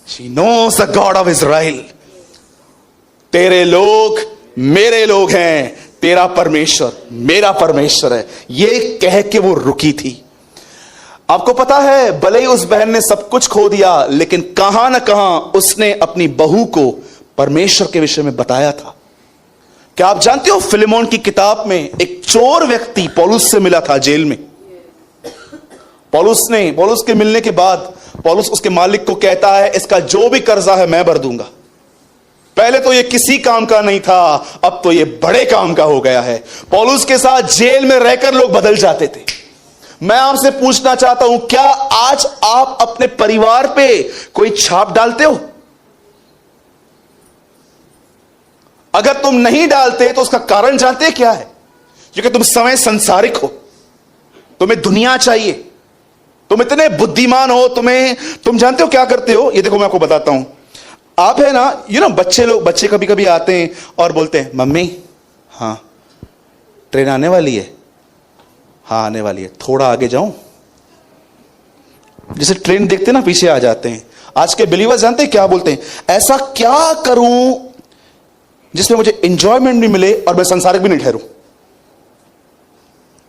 She knows the God of Israel. तेरे लोग मेरे लोग हैं, तेरा परमेश्वर मेरा परमेश्वर है, ये कह के वो रुकी थी। आपको पता है भले ही उस बहन ने सब कुछ खो दिया, लेकिन कहां ना कहां उसने अपनी बहू को परमेश्वर के विषय में बताया था। क्या आप जानते हो फिलेमोन की किताब में एक चोर व्यक्ति पौलुस से मिला था जेल में। पौलुस के मिलने के बाद पौलुस उसके मालिक को कहता है इसका जो भी कर्जा है मैं भर दूंगा। पहले तो ये किसी काम का नहीं था, अब तो ये बड़े काम का हो गया है। पौलुस के साथ जेल में रहकर लोग बदल जाते थे। मैं आपसे पूछना चाहता हूं, क्या आज आप अपने परिवार पे कोई छाप डालते हो? अगर तुम नहीं डालते तो उसका कारण जानते हैं क्या है? क्योंकि तुम समय संसारिक हो, तुम्हें दुनिया चाहिए, तुम इतने बुद्धिमान हो, तुम जानते हो क्या करते हो? ये देखो मैं आपको बताता हूं। आप है ना बच्चे कभी कभी आते हैं और बोलते हैं मम्मी हाँ ट्रेन आने वाली है, हाँ आने वाली है, थोड़ा आगे जाऊं। जैसे ट्रेन देखते ना पीछे आ जाते हैं। आज के बिलीवर्स जानते हैं क्या बोलते हैं? ऐसा क्या करूं जिसमें मुझे एंजॉयमेंट भी मिले और मैं संसारिक भी नहीं ठहरूं।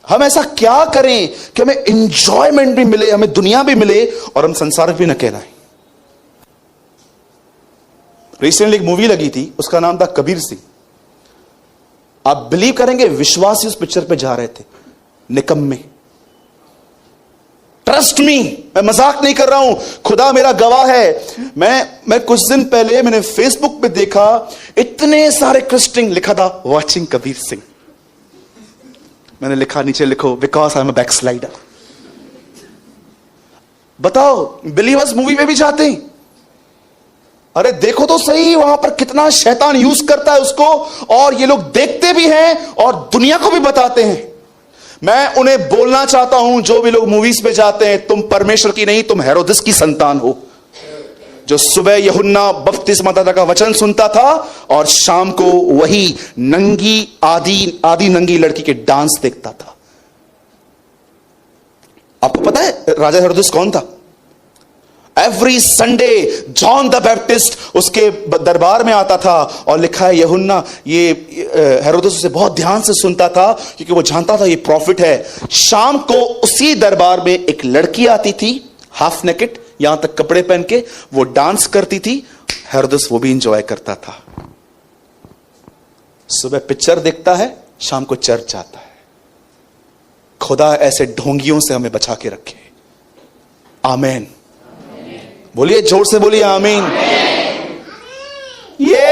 हम ऐसा क्या करें कि हमें एंजॉयमेंट भी मिले, हमें दुनिया भी मिले और हम संसारिक भी न कहलाएं। रिसेंटली एक मूवी लगी थी, उसका नाम था कबीर सिंह। आप बिलीव करेंगे विश्वासी उस पिक्चर पे जा रहे थे, निकम्मे। ट्रस्ट मी, मैं मजाक नहीं कर रहा हूं, खुदा मेरा गवाह है। मैं कुछ दिन पहले मैंने फेसबुक पे देखा, इतने सारे क्रिस्टियन लिखा था वॉचिंग कबीर सिंह। मैंने लिखा नीचे लिखो बिकॉज आई एम अ बैकस्लाइडर। बताओ बिलीवर्स मूवी में भी जाते हैं। अरे देखो तो सही वहां पर कितना शैतान यूज करता है उसको, और ये लोग देखते भी हैं और दुनिया को भी बताते हैं। मैं उन्हें बोलना चाहता हूं जो भी लोग मूवीज पे जाते हैं, तुम परमेश्वर की नहीं, तुम हेरोदिस की संतान हो, जो सुबह यूहन्ना बपतिस्मादाता का वचन सुनता था और शाम को वही नंगी आधी नंगी लड़की के डांस देखता था। आपको पता है राजा हेरोदिस कौन था? Every Sunday John the Baptist उसके दरबार में आता था, और लिखा है यूहन्ना ये हेरोदिस उसे बहुत ध्यान से सुनता था क्योंकि वो जानता था ये प्रॉफिट है। शाम को उसी दरबार में एक लड़की आती थी, हाफ नेकेड, यहां तक कपड़े पहन के वो डांस करती थी। हेरोदेस वो भी इंजॉय करता था। सुबह पिक्चर देखता है, शाम को चर्च जाता है। खुदा ऐसे ढोंगियों से हमें बचा के रखे। आमीन। बोलिए, जोर से बोलिए आमीन। ये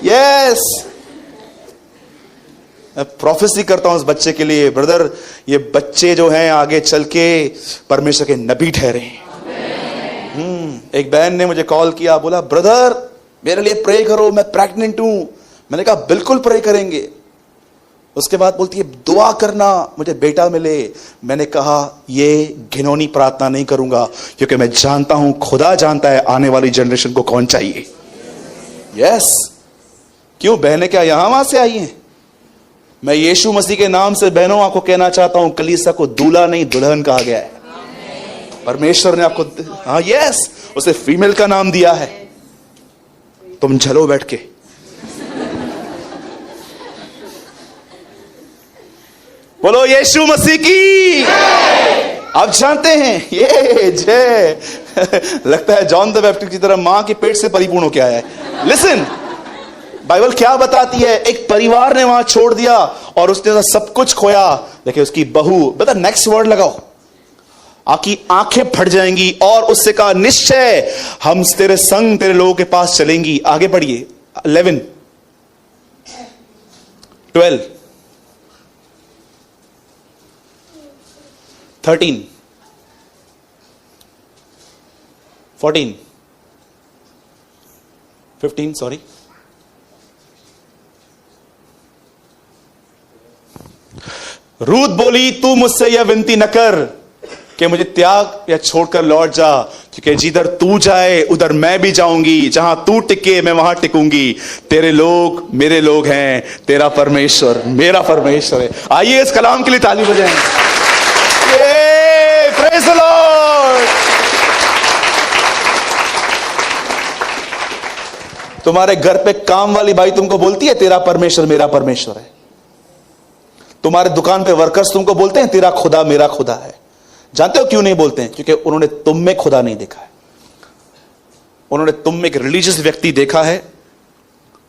यस, मैं प्रोफेसी करता हूं उस बच्चे के लिए। ब्रदर, ये बच्चे जो हैं आगे चल के परमेश्वर के नबी ठहरे। एक बहन ने मुझे कॉल किया, बोला ब्रदर मेरे लिए प्रे करो, मैं प्रेग्नेंट हूं। मैंने कहा बिल्कुल प्रे करेंगे। उसके बाद बोलती है दुआ करना मुझे बेटा मिले। मैंने कहा ये घिनौनी प्रार्थना नहीं करूंगा, क्योंकि मैं जानता हूं, खुदा जानता है आने वाली जनरेशन को कौन चाहिए। यस। क्यों बहनें क्या यहां वहां से आई हैं? मैं यीशु मसीह के नाम से बहनों आपको कहना चाहता हूं, कलीसिया को दूल्हा नहीं दुल्हन कहा गया है। परमेश्वर ने आपको, हाँ यस, उसे फीमेल का नाम दिया है। तुम चलो बैठ के। बोलो यीशु मसीह की। आप जानते हैं ये जय लगता है जॉन द बैप्टिस्ट की तरह मां के पेट से परिपूर्ण हो के आया है। लिसन, बाइबल क्या बताती है? एक परिवार ने वहां छोड़ दिया और उसने सब कुछ खोया। देखिए उसकी बहू, बता नेक्स्ट वर्ड लगाओ, आपकी आंखें फट जाएंगी और उससे कहा निश्चय हम तेरे संग तेरे लोगों के पास चलेंगी। आगे बढ़िए 11 12 13 14 15 सॉरी। रूथ बोली तू मुझसे यह विनती न कर कि मुझे त्याग या छोड़कर लौट जा, क्योंकि जिधर तू जाए उधर मैं भी जाऊंगी, जहां तू टिके मैं वहां टिकूंगी। तेरे लोग मेरे लोग हैं, तेरा परमेश्वर मेरा परमेश्वर है। आइए इस कलाम के लिए ताली बजाएं। Praise the Lord. तुम्हारे घर पे काम वाली भाई तुमको बोलती है तेरा परमेश्वर मेरा परमेश्वर है। तुम्हारे दुकान पे वर्कर्स तुमको बोलते हैं तेरा खुदा मेरा खुदा है। जानते हो क्यों नहीं बोलते हैं? क्योंकि उन्होंने तुम में खुदा नहीं देखा है। उन्होंने तुम में एक रिलीजियस व्यक्ति देखा है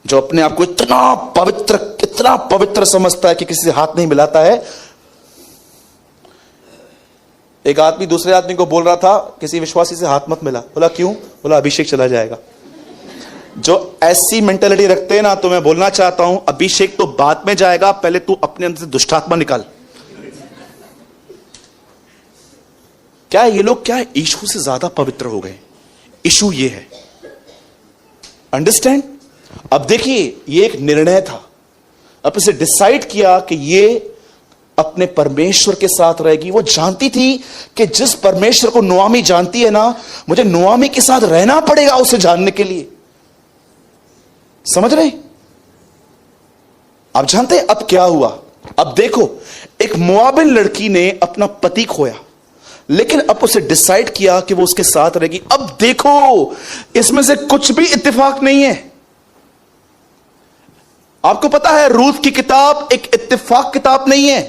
जो अपने आप को इतना पवित्र समझता है कि किसी से हाथ नहीं मिलाता है। एक आदमी दूसरे आदमी को बोल रहा था किसी विश्वासी से हाथ मत मिला। बोला क्यों? बोला अभिषेक चला जाएगा। जो ऐसी मेंटेलिटी रखते हैं ना, तो मैं बोलना चाहता हूं अभिषेक तो बाद में जाएगा, पहले तू अपने अंदर से दुष्टात्मा निकाल। क्या ये लोग क्या यीशु से ज्यादा पवित्र हो गए? इशू ये है, अंडरस्टैंड? अब देखिए ये एक निर्णय था। अब इसे डिसाइड किया कि ये अपने परमेश्वर के साथ रहेगी। वो जानती थी कि जिस परमेश्वर को नुआमी जानती है ना, मुझे नुआमी के साथ रहना पड़ेगा उसे जानने के लिए। समझ रहे? आप जानते हैं अब क्या हुआ? अब देखो, एक मोआबिन लड़की ने अपना पति खोया, लेकिन अब उसे डिसाइड किया कि वो उसके साथ रहेगी। अब देखो इसमें से कुछ भी इत्तेफाक नहीं है। आपको पता है रूथ की किताब एक इत्तेफाक किताब नहीं है।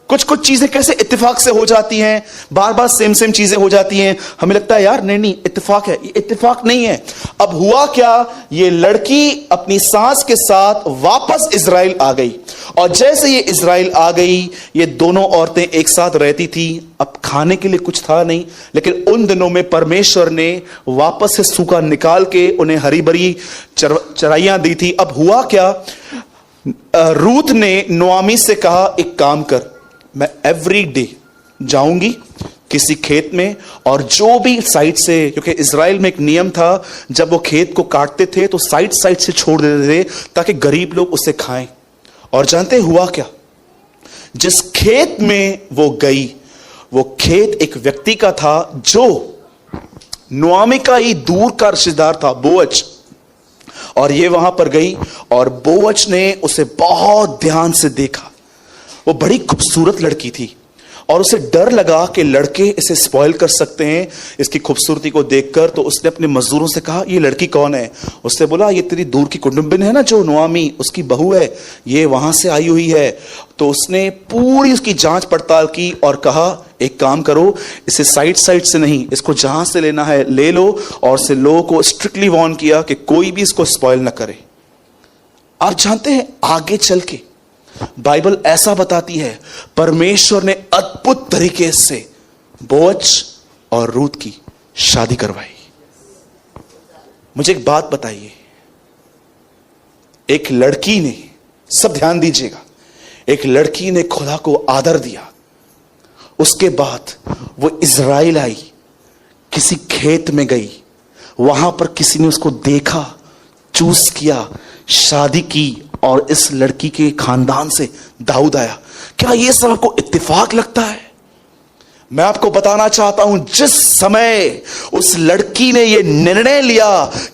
कुछ कुछ चीजें कैसे इत्तेफाक से हो जाती हैं, बार बार सेम चीजें हो जाती हैं, हमें लगता है यार नहीं इत्तेफाक है। ये इत्तेफाक नहीं है। अब हुआ क्या, ये लड़की अपनी सास के साथ वापस इजराइल आ गई, और जैसे ये इजराइल आ गई, ये दोनों औरतें एक साथ रहती थी। अब खाने के लिए कुछ था नहीं, लेकिन उन दिनों में परमेश्वर ने वापस से सूखा निकाल के उन्हें हरी भरी चराइयां दी थी। अब हुआ क्या, रूथ ने नुआमी से कहा एक काम कर, मैं एवरी डे जाऊंगी किसी खेत में, और जो भी साइड से, क्योंकि इजराइल में एक नियम था, जब वो खेत को काटते थे तो साइड से छोड़ देते थे ताकि गरीब लोग उसे खाएं। और जानते हुआ क्या, जिस खेत में वो गई, वो खेत एक व्यक्ति का था जो नुआमी का ही दूर का रिश्तेदार था, बोअज। और ये वहां पर गई और बोअज ने उसे बहुत ध्यान से देखा। वो बड़ी खूबसूरत लड़की थी, और उसे डर लगा कि लड़के इसे स्पॉइल कर सकते हैं इसकी खूबसूरती को देखकर, तो उसने अपने मजदूरों से कहा ये लड़की कौन है? उसने बोला ये तेरी दूर की कुटुंबिन है ना, जो नोआमी, उसकी बहू है, ये वहां से आई हुई है। तो उसने पूरी उसकी जांच पड़ताल की और कहा एक काम करो, इसे साइड से नहीं, इसको जहां से लेना है ले लो, और से लोगों को स्ट्रिक्टली वार्न किया कि कोई भी इसको स्पॉइल ना करे। आप जानते हैं आगे चल के बाइबल ऐसा बताती है परमेश्वर ने अद्भुत तरीके से बोअज और रूत की शादी करवाई। मुझे एक बात बताइए, एक लड़की ने, सब ध्यान दीजिएगा, एक लड़की ने खुदा को आदर दिया, उसके बाद वो इज़राइल आई, किसी खेत में गई, वहां पर किसी ने उसको देखा, चूज किया, शादी की, और इस लड़की के खानदान से दाऊद आया। क्या यह सब आपको इत्तेफाक लगता है? मैं आपको बताना चाहता हूं, जिस समय उस लड़की ने यह निर्णय लिया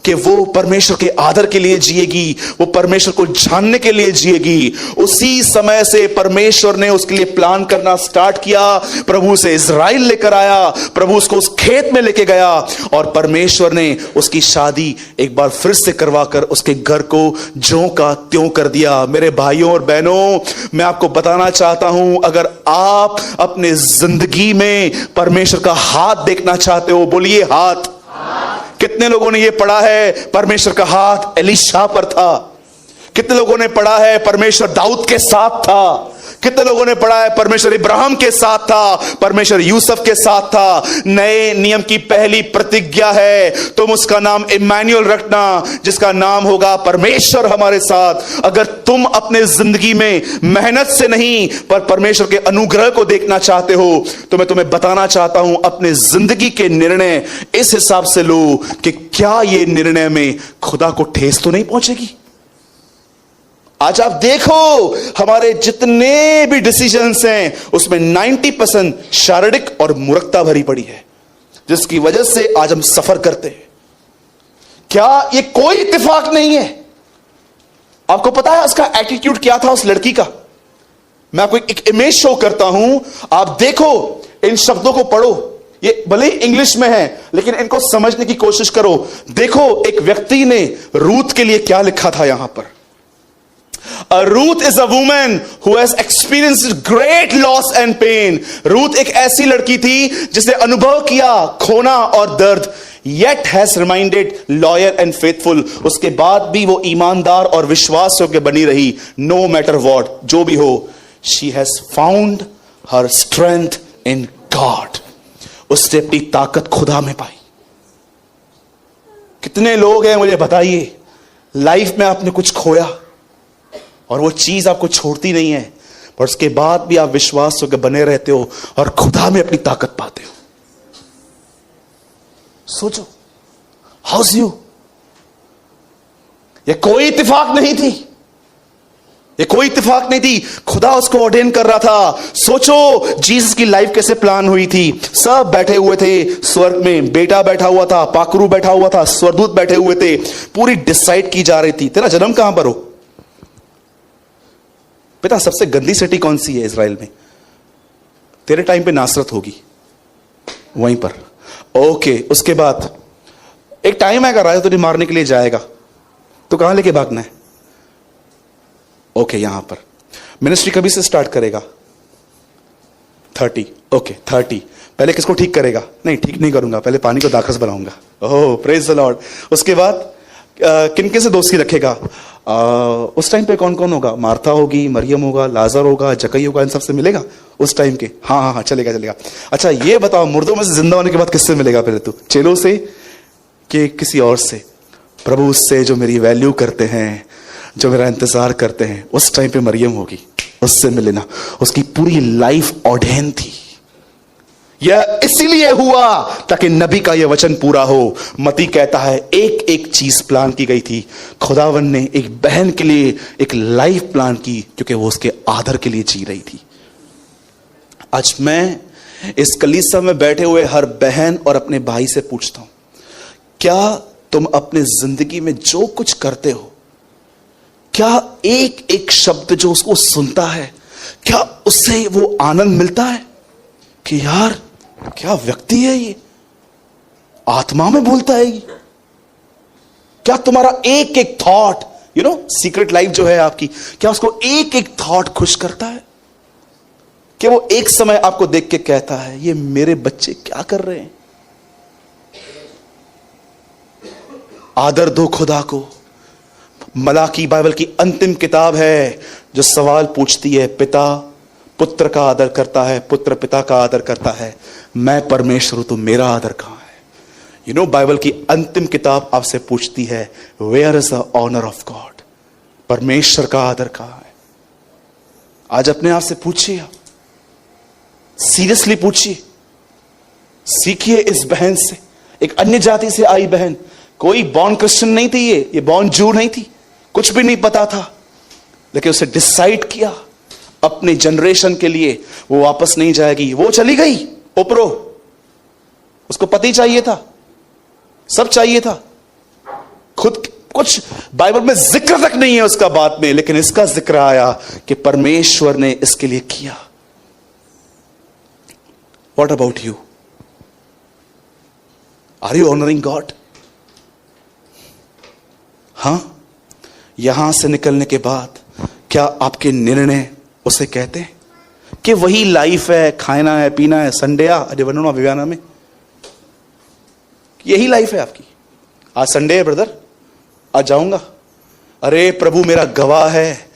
कि वो परमेश्वर के आदर के लिए जिएगी, वो परमेश्वर को जानने के लिए जिएगी, उसी समय से परमेश्वर ने उसके लिए प्लान करना स्टार्ट किया। प्रभु उसे इज़राइल लेकर आया, प्रभु उसको उस खेत में लेके गया, और परमेश्वर ने उसकी शादी एक बार फिर से करवाकर उसके घर को ज्यों का त्यों कर दिया। मेरे भाइयों और बहनों, मैं आपको बताना चाहता हूं, अगर आप अपने जिंदगी में परमेश्वर का हाथ देखना चाहते हो, बोलिए हाथ। कितने लोगों ने यह पढ़ा है परमेश्वर का हाथ एलीशा पर था? कितने लोगों ने पढ़ा है परमेश्वर दाऊद के साथ था? कितने लोगों ने पढ़ा है परमेश्वर इब्राहिम के साथ था, परमेश्वर यूसुफ के साथ था? नए नियम की पहली प्रतिज्ञा है, तुम उसका नाम इम्मानुएल रखना, जिसका नाम होगा परमेश्वर हमारे साथ। अगर तुम अपने जिंदगी में मेहनत से नहीं पर परमेश्वर के अनुग्रह को देखना चाहते हो, तो मैं तुम्हें बताना चाहता हूं, अपने जिंदगी के निर्णय इस हिसाब से लो कि क्या ये निर्णय में खुदा को ठेस तो नहीं पहुंचेगी। आज आप देखो हमारे जितने भी डिसीजंस हैं उसमें 90% शारीरिक और मूर्खता भरी पड़ी है, जिसकी वजह से आज हम सफर करते हैं। क्या ये कोई इत्तेफाक नहीं है? आपको पता है उसका एटीट्यूड क्या था उस लड़की का? मैं आपको एक इमेज शो करता हूं, आप देखो, इन शब्दों को पढ़ो, ये भले ही इंग्लिश में है लेकिन इनको समझने की कोशिश करो। देखो एक व्यक्ति ने रूथ के लिए क्या लिखा था यहां पर। Ruth is a woman who has experienced great loss and pain. Ruth एक ऐसी लड़की थी जिसने अनुभव किया खोना और दर्द, yet has remained loyal and faithful. उसके बाद भी वो ईमानदार और विश्वास योग्य बनी रही, no matter what, जो भी हो। She has found her strength in God. उसने अपनी ताकत खुदा में पाई। कितने लोग हैं मुझे बताइए, लाइफ में आपने कुछ खोया और वो चीज आपको छोड़ती नहीं है, पर उसके बाद भी आप विश्वास होकर बने रहते हो और खुदा में अपनी ताकत पाते हो। सोचो, हाउस यू। ये कोई इत्तेफाक नहीं थी, ये कोई इत्तेफाक नहीं थी, खुदा उसको ऑर्डेन कर रहा था। सोचो जीसस की लाइफ कैसे प्लान हुई थी। सब बैठे हुए थे स्वर्ग में, बेटा बैठा हुआ था, पाखरू बैठा हुआ था, स्वर्गदूत बैठे हुए थे, पूरी डिसाइड की जा रही थी तेरा जन्म कहां पर हो। बेटा सबसे गंदी सिटी कौन सी है इज़राइल में? तेरे टाइम पे नासरत होगी, वहीं पर। ओके, उसके बाद एक टाइम आएगा राजा तुझे मारने के लिए जाएगा, तो कहां लेके भागना है? ओके, यहां पर। मिनिस्ट्री कभी से स्टार्ट करेगा? 30। ओके 30। पहले किसको ठीक करेगा? नहीं, ठीक नहीं करूंगा, पहले पानी को दाखरस बनाऊंगा। ओह प्रेज द लॉर्ड। उसके बाद किनके से दोस्ती रखेगा? उस टाइम पे कौन कौन होगा? मार्था होगी, मरियम होगा, लाजर होगा, जकई होगा, इन सबसे मिलेगा उस टाइम के? हाँ हाँ, चलेगा चलेगा। अच्छा ये बताओ, मुर्दों में से जिंदा होने के बाद किससे मिलेगा पहले तू? चेलों से कि किसी और से? प्रभु उससे जो मेरी वैल्यू करते हैं, जो मेरा इंतजार करते हैं। उस टाइम पे मरियम होगी, उससे मिलना। उसकी पूरी लाइफ ऑर्डेन थी। यह इसीलिए हुआ ताकि नबी का यह वचन पूरा हो। मती कहता है एक एक चीज प्लान की गई थी। खुदावन ने एक बहन के लिए एक लाइफ प्लान की, क्योंकि वो उसके आदर के लिए जी रही थी। आज मैं इस कलीसिया में बैठे हुए हर बहन और अपने भाई से पूछता हूं, क्या तुम अपने जिंदगी में जो कुछ करते हो, क्या एक एक शब्द जो उसको सुनता है, क्या उससे वो आनंद मिलता है? कि यार क्या व्यक्ति है ये, आत्मा में बोलता है ये। क्या तुम्हारा एक एक थॉट, सीक्रेट लाइफ जो है आपकी, क्या उसको एक एक थॉट खुश करता है? कि वो एक समय आपको देख के कहता है ये मेरे बच्चे क्या कर रहे हैं? आदर दो खुदा को। मलाकी बाइबल की अंतिम किताब है जो सवाल पूछती है, पिता पुत्र का आदर करता है, पुत्र पिता का आदर करता है, मैं परमेश्वर हूं तो मेरा आदर कहां है? बाइबल की अंतिम किताब आपसे पूछती है, where is the honour of God? परमेश्वर का आदर कहां है? आज अपने आप से पूछिए, सीरियसली पूछिए, सीखिए इस बहन से, एक अन्य जाति से आई बहन, कोई बॉर्न क्रिश्चियन नहीं थी, ये बॉर्न जू नहीं थी, कुछ भी नहीं पता था, लेकिन उसे डिसाइड किया अपने जनरेशन के लिए वो वापस नहीं जाएगी। वो चली गई ओपरो, उसको पति चाहिए था, सब चाहिए था, खुद कुछ बाइबल में जिक्र तक नहीं है उसका बात में, लेकिन इसका जिक्र आया कि परमेश्वर ने इसके लिए किया। What about you? Are you honoring God? हां, यहां से निकलने के बाद क्या आपके निर्णय उसे कहते हैं कि वही लाइफ है, खाना है, पीना है, संडे अरे वनो विवाना में यही लाइफ है आपकी? आज संडे है ब्रदर, आज जाऊंगा। अरे प्रभु मेरा गवाह है,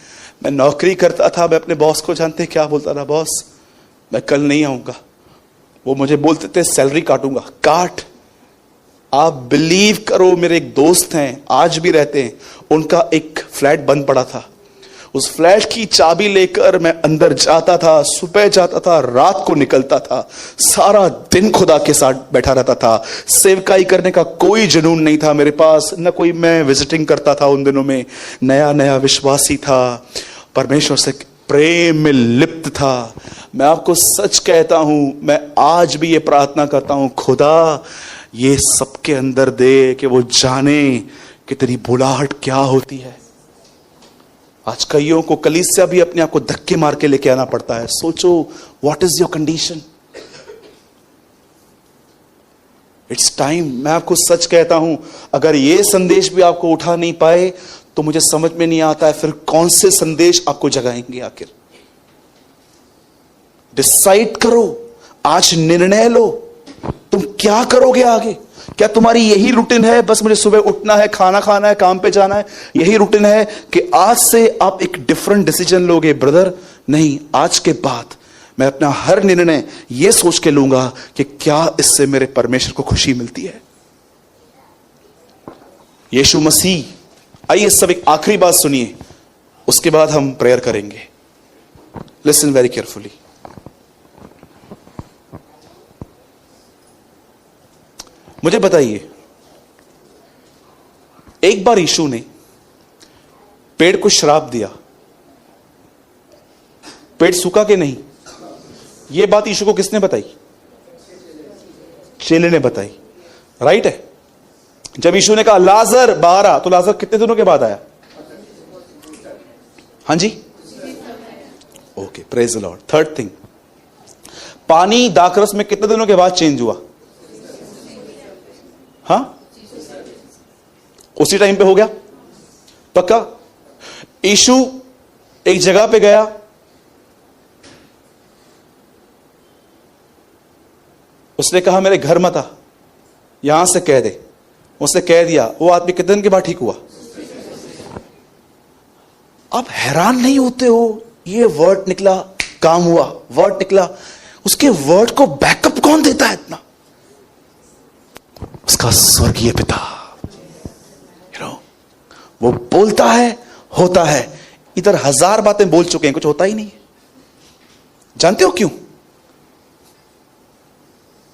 मैं नौकरी करता था, मैं अपने बॉस को जानते क्या बोलता था, बॉस मैं कल नहीं आऊंगा। वो मुझे बोलते थे सैलरी काटूंगा। काट। आप बिलीव करो, मेरे एक दोस्त हैं, आज भी रहते हैं, उनका एक फ्लैट बंद पड़ा था, उस फ्लैट की चाबी लेकर मैं अंदर जाता था, सुबह जाता था, रात को निकलता था, सारा दिन खुदा के साथ बैठा रहता था। सेवकाई करने का कोई जुनून नहीं था मेरे पास, न कोई मैं विजिटिंग करता था उन दिनों में, नया नया विश्वासी था, परमेश्वर से प्रेम में लिप्त था। मैं आपको सच कहता हूं, मैं आज भी ये प्रार्थना करता हूं, खुदा ये सबके अंदर दे कि वो जाने कि तेरी बुलाहट क्या होती है। आज कईयों को कलीसिया भी अपने आप को धक्के मार के लेके आना पड़ता है। सोचो, what is your condition? It's time. मैं आपको सच कहता हूं, अगर ये संदेश भी आपको उठा नहीं पाए तो मुझे समझ में नहीं आता है फिर कौन से संदेश आपको जगाएंगे आखिर। डिसाइड करो, आज निर्णय लो, तुम क्या करोगे आगे। क्या तुम्हारी यही रूटीन है, बस मुझे सुबह उठना है, खाना खाना है, काम पे जाना है, यही रूटीन है, कि आज से आप एक डिफरेंट डिसीजन लोगे? ब्रदर नहीं, आज के बाद मैं अपना हर निर्णय यह सोच के लूंगा कि क्या इससे मेरे परमेश्वर को खुशी मिलती है। यीशु मसीह, आइए सब एक आखिरी बात सुनिए, उसके बाद हम प्रेयर करेंगे। Listen very carefully. मुझे बताइए, एक बार यीशु ने पेड़ को श्राप दिया, पेड़ सूखा कि नहीं? यह बात यीशु को किसने बताई? चेले ने बताई, राइट है। जब यीशु ने कहा लाजर बाहर आ, तो लाजर कितने दिनों के बाद आया? हाँ जी, okay, praise the lord. Third thing, पानी दाखरस में कितने दिनों के बाद चेंज हुआ? हाँ, उसी टाइम पे हो गया, पक्का। यीशु एक जगह पे गया, उसने कहा मेरे घर मत आ, यहां से कह दे। उसने कह दिया, वो आदमी कितने दिन के बाद ठीक हुआ? आप हैरान नहीं होते हो, ये वर्ड निकला, काम हुआ, वर्ड निकला, उसके वर्ड को बैकअप कौन देता है इतना? उसका स्वर्गीय पिता। वो बोलता है, होता है। इधर 1000 बातें बोल चुके हैं, कुछ होता ही नहीं है। जानते हो क्यों?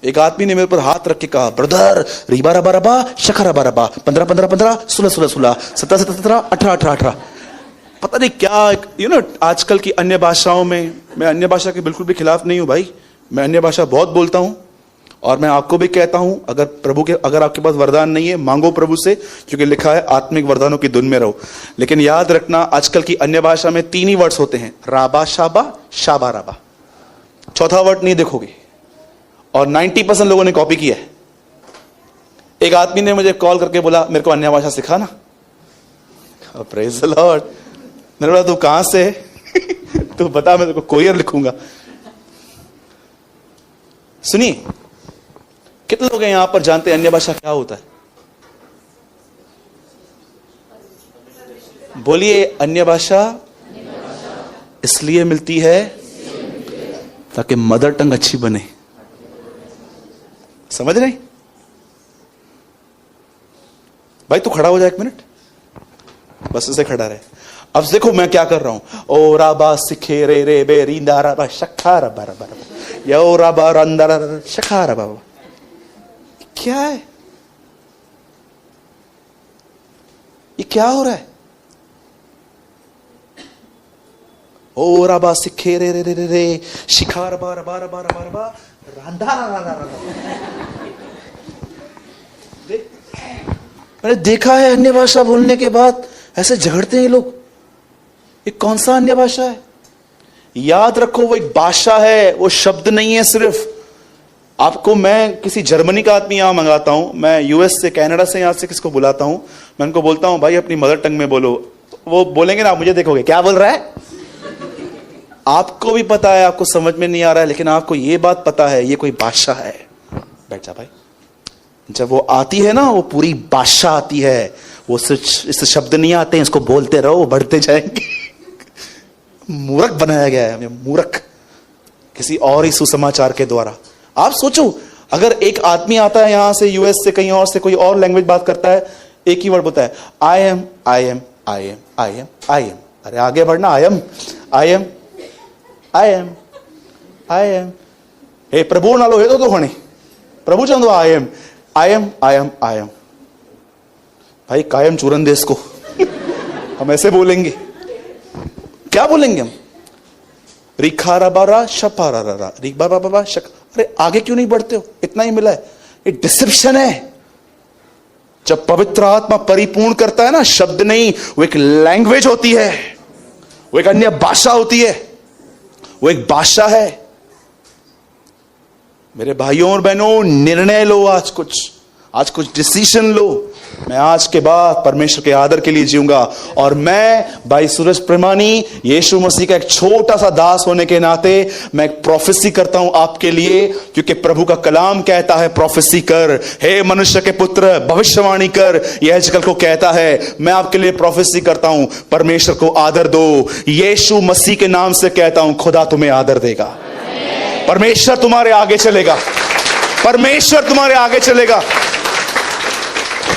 एक आदमी ने मेरे पर हाथ रख के कहा, ब्रदर रीबा रबा रबा शखा रबा रबा 15 15 15 16 16 16 17 17 17 18 18 18, पता नहीं क्या। आजकल की अन्य भाषाओं में, मैं अन्य भाषा के बिल्कुल भी खिलाफ नहीं हूं भाई, मैं अन्य भाषा बहुत बोलता हूं, और मैं आपको भी कहता हूं, अगर आपके पास वरदान नहीं है, मांगो प्रभु से, क्योंकि लिखा है आत्मिक वरदानों की धुन में रहो। लेकिन याद रखना, आजकल की अन्य भाषा में 3 ही वर्ड्स होते हैं, राबा शाबा शाबा राबा, चौथा वर्ड नहीं देखोगे। और 90% लोगों ने कॉपी किया है। एक आदमी ने मुझे कॉल करके बोला मेरे को अन्य भाषा सिखा ना। Praise the Lord. मैंने बोला तू कहां से तू बता, मैं तेरे को कोरियर लिखूंगा। सुनिए, कितने लोग हैं यहां पर जानते हैं अन्य भाषा क्या होता है? बोलिए, अन्य भाषा इसलिए मिलती है ताकि मदर टंग अच्छी बने। समझ रहे? भाई तू खड़ा हो जा 1 मिनट, बस ऐसे खड़ा रहे। अब देखो मैं क्या कर रहा हूं। ओ राबा सिखे रे रे बे रींदा राबा शखा रबा रबा यो राबा रंदा शखा रबा। क्या है ये? क्या हो रहा है? ओ राबा सिखे रे रे रे रे शिखा रबा रबा रबा रबा रबा राधा राधा। मैंने देखा है अन्य भाषा बोलने के बाद ऐसे झगड़ते हैं ये लोग। ये कौन सा अन्य भाषा है? याद रखो, वो एक भाषा है, वो शब्द नहीं है सिर्फ। आपको मैं किसी जर्मनी का आदमी यहां मंगाता हूं, मैं यूएस से, कनाडा से, यहां से किसको बुलाता हूं, मैं उनको बोलता हूं भाई अपनी मदर टंग में बोलो। वो बोलेंगे ना, आप मुझे देखोगे क्या बोल रहा है। आपको भी पता है, आपको समझ में नहीं आ रहा है, लेकिन आपको ये बात पता है ये कोई भाषा है। बैठ जा भाई। जब वो आती है ना, वो पूरी भाषा आती है। वो इस शब्द नहीं आते हैं, इसको बोलते रहो, बढ़ते जाएंगे। मूर्ख बनाया गया है हमें, मूर्ख, किसी और ही सुसमाचार के द्वारा। आप सोचो, अगर एक आदमी आता है यहां से, यूएस से, कहीं और से, कोई और लैंग्वेज बात करता है, एक ही वर्ड बोलता है I am I am I am I am I am. अरे आगे बढ़ना, I am I am I am I am. हे प्रभु नालो हे तो खणी प्रभु चंदो I am I am I am I am. भाई कायम चूरन दे इसको। हम ऐसे बोलेंगे, क्या बोलेंगे हम? रिखारा बारा शपारा रा रिखा बाबा शक। अरे आगे क्यों नहीं बढ़ते हो? इतना ही मिला है। ये डिसेप्शन है। जब पवित्र आत्मा परिपूर्ण करता है ना, शब्द नहीं, वो एक लैंग्वेज होती है, वो एक अन्य भाषा होती है, वो एक भाषा है। मेरे भाइयों और बहनों, निर्णय लो, आज कुछ डिसीजन लो। मैं आज के बाद परमेश्वर के आदर के लिए जीऊंगा। और मैं भाई सूरज प्रमाणी, यीशु मसीह का एक छोटा सा दास होने के नाते मैं एक प्रोफेसी करता हूं आपके लिए, क्योंकि प्रभु का कलाम कहता है प्रोफेसी कर, हे मनुष्य के पुत्र भविष्यवाणी कर। यह आजकल को कहता है, मैं आपके लिए प्रोफेसी करता हूं, परमेश्वर को आदर दो। यीशु मसीह के नाम से कहता हूं, खुदा तुम्हें आदर देगा, परमेश्वर तुम्हारे आगे चलेगा, परमेश्वर तुम्हारे आगे चलेगा।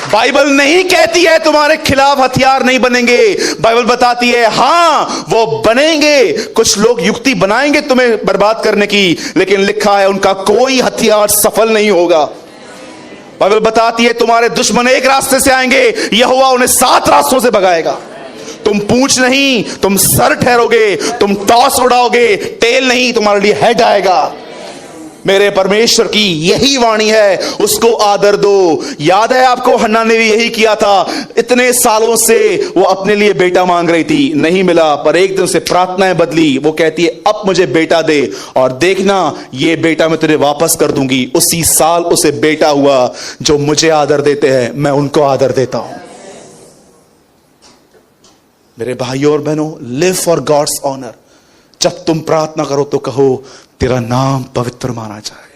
बाइबल नहीं कहती है तुम्हारे खिलाफ हथियार नहीं बनेंगे। बाइबल बताती है हां वो बनेंगे। कुछ लोग युक्ति बनाएंगे तुम्हें बर्बाद करने की, लेकिन लिखा है उनका कोई हथियार सफल नहीं होगा। बाइबल बताती है तुम्हारे दुश्मन एक रास्ते से आएंगे, यहोवा उन्हें 7 रास्तों से भगाएगा। तुम पूंछ नहीं, तुम सर ठहरोगे, तुम टॉस उड़ाओगे, टेल नहीं, तुम्हारे लिए हेड आएगा। मेरे परमेश्वर की यही वाणी है, उसको आदर दो। याद है आपको, हन्ना ने भी यही किया था। इतने सालों से वो अपने लिए बेटा मांग रही थी, नहीं मिला, पर एक दिन से प्रार्थनाएं बदली। वो कहती है अब मुझे बेटा दे, और देखना ये बेटा मैं तुझे वापस कर दूंगी। उसी साल उसे बेटा हुआ। जो मुझे आदर देते हैं मैं उनको आदर देता हूं। मेरे भाइयों और बहनों, लिव फॉर गॉड्स ऑनर। जब तुम प्रार्थना करो तो कहो तेरा नाम पवित्र माना जाए।